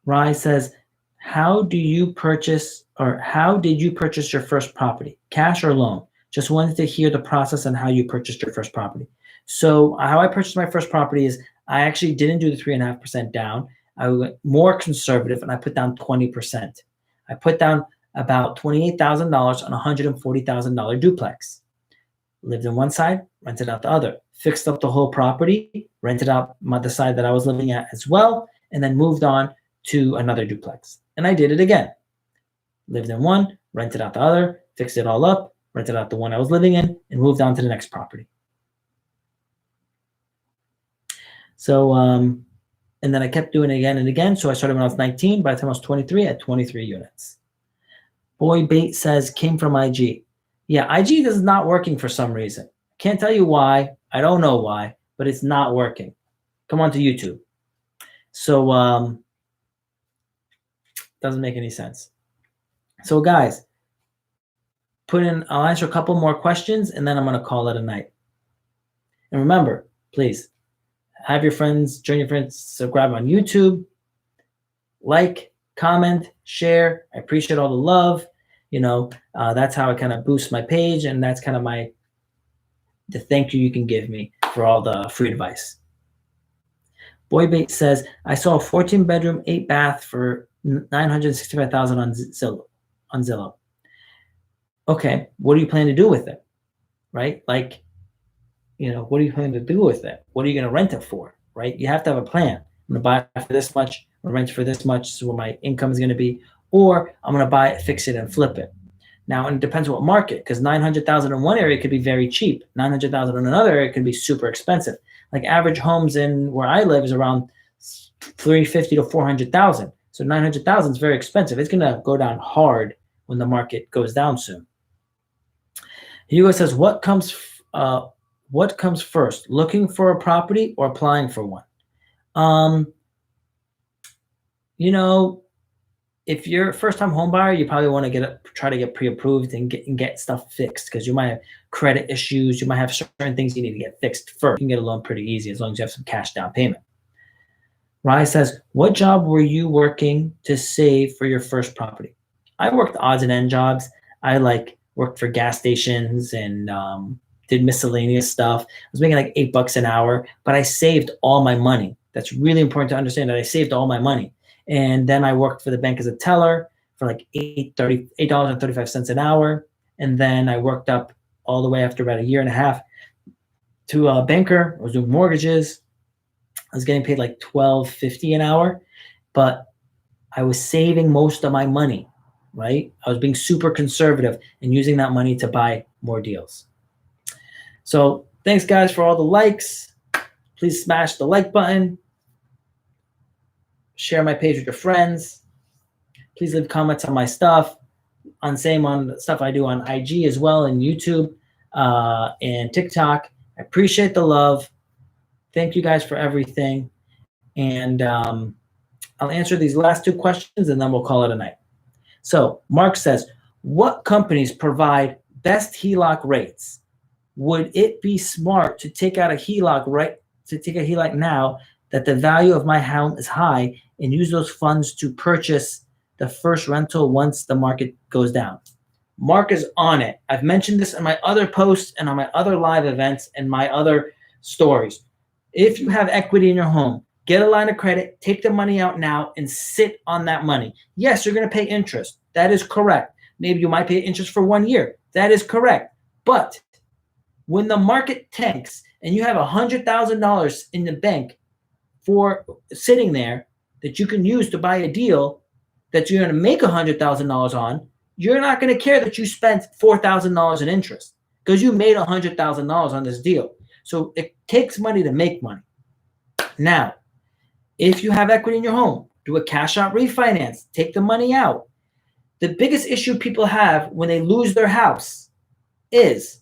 S1: Rai says, how did you purchase your first property? Cash or loan? Just wanted to hear the process and how you purchased your first property. So how I purchased my first property is I actually didn't do the 3.5% down. I went more conservative and I put down 20%. I put down about $28,000 on a $140,000 duplex. Lived in one side, rented out the other. Fixed up the whole property, rented out the side that I was living at as well, and then moved on to another duplex. And I did it again. Lived in one, rented out the other, fixed it all up, rented out the one I was living in, and moved on to the next property. So, and then I kept doing it again and again. So I started when I was 19. By the time I was 23, I had 23 units. Boy Bait says, came from IG. Yeah, IG is not working for some reason. Can't tell you why. I don't know why, but it's not working. Come on to YouTube. So, doesn't make any sense. So guys, I'll answer a couple more questions and then I'm going to call it a night. And remember, please have your friends, join your friends, subscribe on YouTube, like, comment, share. I appreciate all the love. That's how I kind of boost my page, and that's kind of the thank you can give me for all the free advice. Boybait says, I saw a 14-bedroom, 8-bath for $965,000 on Zillow. Okay, what do you plan to do with it? Right? Like, what do you plan to do with it? What are you going to rent it for? Right? You have to have a plan. I'm going to buy it for this much, I'm going to rent it for this much, this is what my income is going to be, or I'm going to buy it, fix it, and flip it. Now, and it depends what market, because $900,000 in one area could be very cheap. $900,000 in another area could be super expensive. Like average homes in where I live is around $350,000 to $400,000. So $900,000 is very expensive. It's going to go down hard when the market goes down soon. Hugo says, what comes first, looking for a property or applying for one? If you're a first-time home buyer, you probably want to try to get pre-approved and get stuff fixed, because you might have credit issues. You might have certain things you need to get fixed first. You can get a loan pretty easy as long as you have some cash down payment. Rai says, what job were you working to save for your first property? I worked odds and end jobs. I worked for gas stations and did miscellaneous stuff. I was making like $8 an hour, but I saved all my money. That's really important to understand, that I saved all my money. And then I worked for the bank as a teller for like $8.35 an hour. And then I worked up all the way after about a year and a half to a banker. I was doing mortgages. I was getting paid like $12.50 an hour, but I was saving most of my money, right? I was being super conservative and using that money to buy more deals. So thanks guys for all the likes. Please smash the like button. Share my page with your friends. Please leave comments on my stuff. On the stuff I do on IG as well, and YouTube and TikTok. I appreciate the love. Thank you guys for everything. And I'll answer these last two questions and then we'll call it a night. So Mark says, what companies provide best HELOC rates? Would it be smart to take out a HELOC now that the value of my home is high and use those funds to purchase the first rental once the market goes down? Mark is on it. I've mentioned this in my other posts and on my other live events and my other stories. If you have equity in your home, get a line of credit, take the money out now and sit on that money. Yes, you're going to pay interest. That is correct. Maybe you might pay interest for 1 year. That is correct. But when the market tanks and you have $100,000 in the bank for sitting there that you can use to buy a deal that you're going to make $100,000 on, you're not going to care that you spent $4,000 in interest because you made $100,000 on this deal. So it takes money to make money. Now, if you have equity in your home, do a cash out refinance, take the money out. The biggest issue people have when they lose their house is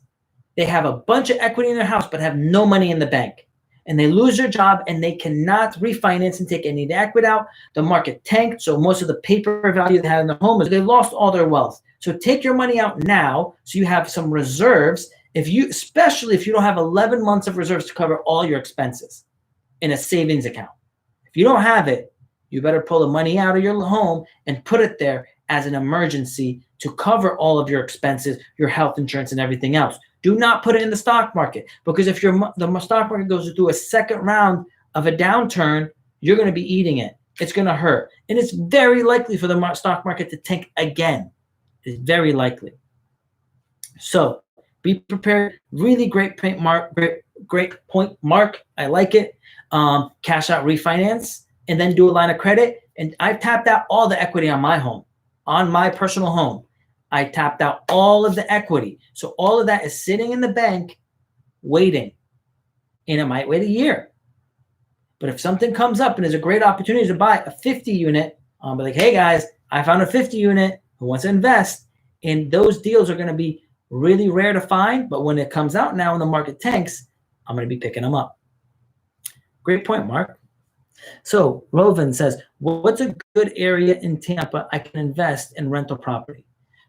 S1: they have a bunch of equity in their house but have no money in the bank. and they lose their job and they cannot refinance and take any equity out. The market tanked, so most of the paper value they had in their home is they lost all their wealth. So take your money out now so you have some reserves. Especially if you don't have 11 months of reserves to cover all your expenses in a savings account. If you don't have it, you better pull the money out of your home and put it there as an emergency to cover all of your expenses, your health insurance, and everything else. Do not put it in the stock market, because if the stock market goes through a second round of a downturn, you're going to be eating it. It's going to hurt. And it's very likely for the stock market to tank again. It's very likely. So be prepared. Really great point, Mark. Great point, Mark. I like it. Cash out, refinance, and then do a line of credit. And I've tapped out all the equity on my home, on my personal home. I tapped out all of the equity. So all of that is sitting in the bank waiting. And it might wait a year. But if something comes up and there's a great opportunity to buy a 50 unit, I'll be like, hey guys, I found a 50 unit who wants to invest. And those deals are going to be really rare to find. But when it comes out now and the market tanks, I'm going to be picking them up. Great point, Mark. So Rovan says, what's a good area in Tampa I can invest in rental property?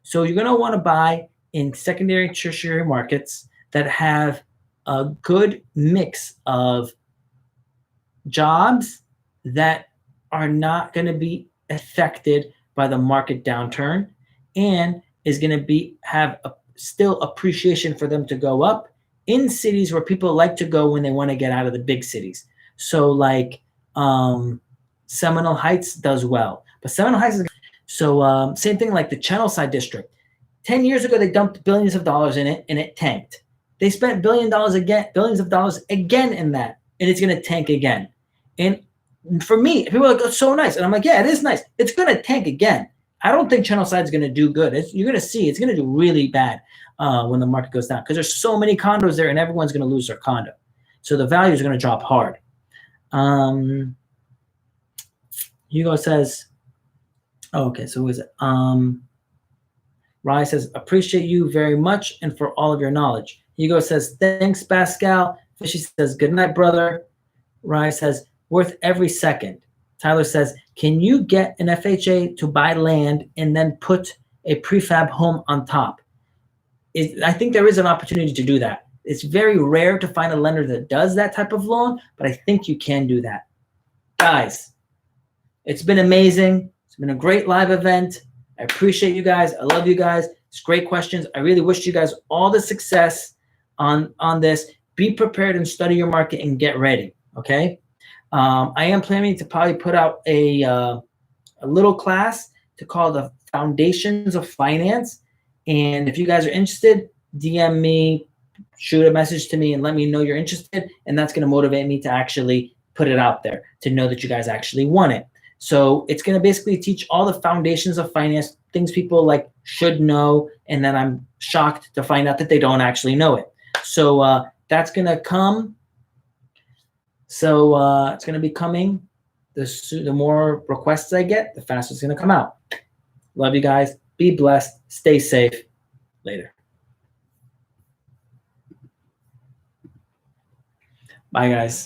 S1: So you're going to want to buy in secondary and tertiary markets that have a good mix of jobs that are not going to be affected by the market downturn and is going to have still appreciation for them to go up in cities where people like to go when they want to get out of the big cities. So like Seminole Heights does well, but Seminole Heights is same thing like the Channelside district. 10 years ago, they dumped billions of dollars in it and it tanked. They spent billions of dollars again in that, and it's going to tank again. And for me, people are like, it's so nice. And I'm like, yeah, it is nice. It's going to tank again. I don't think Channelside is going to do good. You're going to see it's going to do really bad when the market goes down, because there's so many condos there and everyone's going to lose their condo. So the values are going to drop hard. Hugo says, okay, so who is it? Rai says, appreciate you very much and for all of your knowledge. Hugo says, thanks, Pascal. Fishy says, good night, brother. Rai says, worth every second. Tyler says, can you get an FHA to buy land and then put a prefab home on top? I think there is an opportunity to do that. It's very rare to find a lender that does that type of loan, but I think you can do that. Guys, it's been amazing. It's been a great live event. I appreciate you guys. I love you guys. It's great questions. I really wish you guys all the success on this. Be prepared and study your market and get ready, okay? I am planning to probably put out a little class to call the Foundations of Finance. And if you guys are interested, DM me, shoot a message to me, and let me know you're interested. And that's going to motivate me to actually put it out there, to know that you guys actually want it. So it's going to basically teach all the foundations of finance, things people like should know, and then I'm shocked to find out that they don't actually know it. So that's going to come. So it's going to be coming. The more requests I get, the faster it's going to come out. Love you guys. Be blessed. Stay safe. Later. Bye, guys.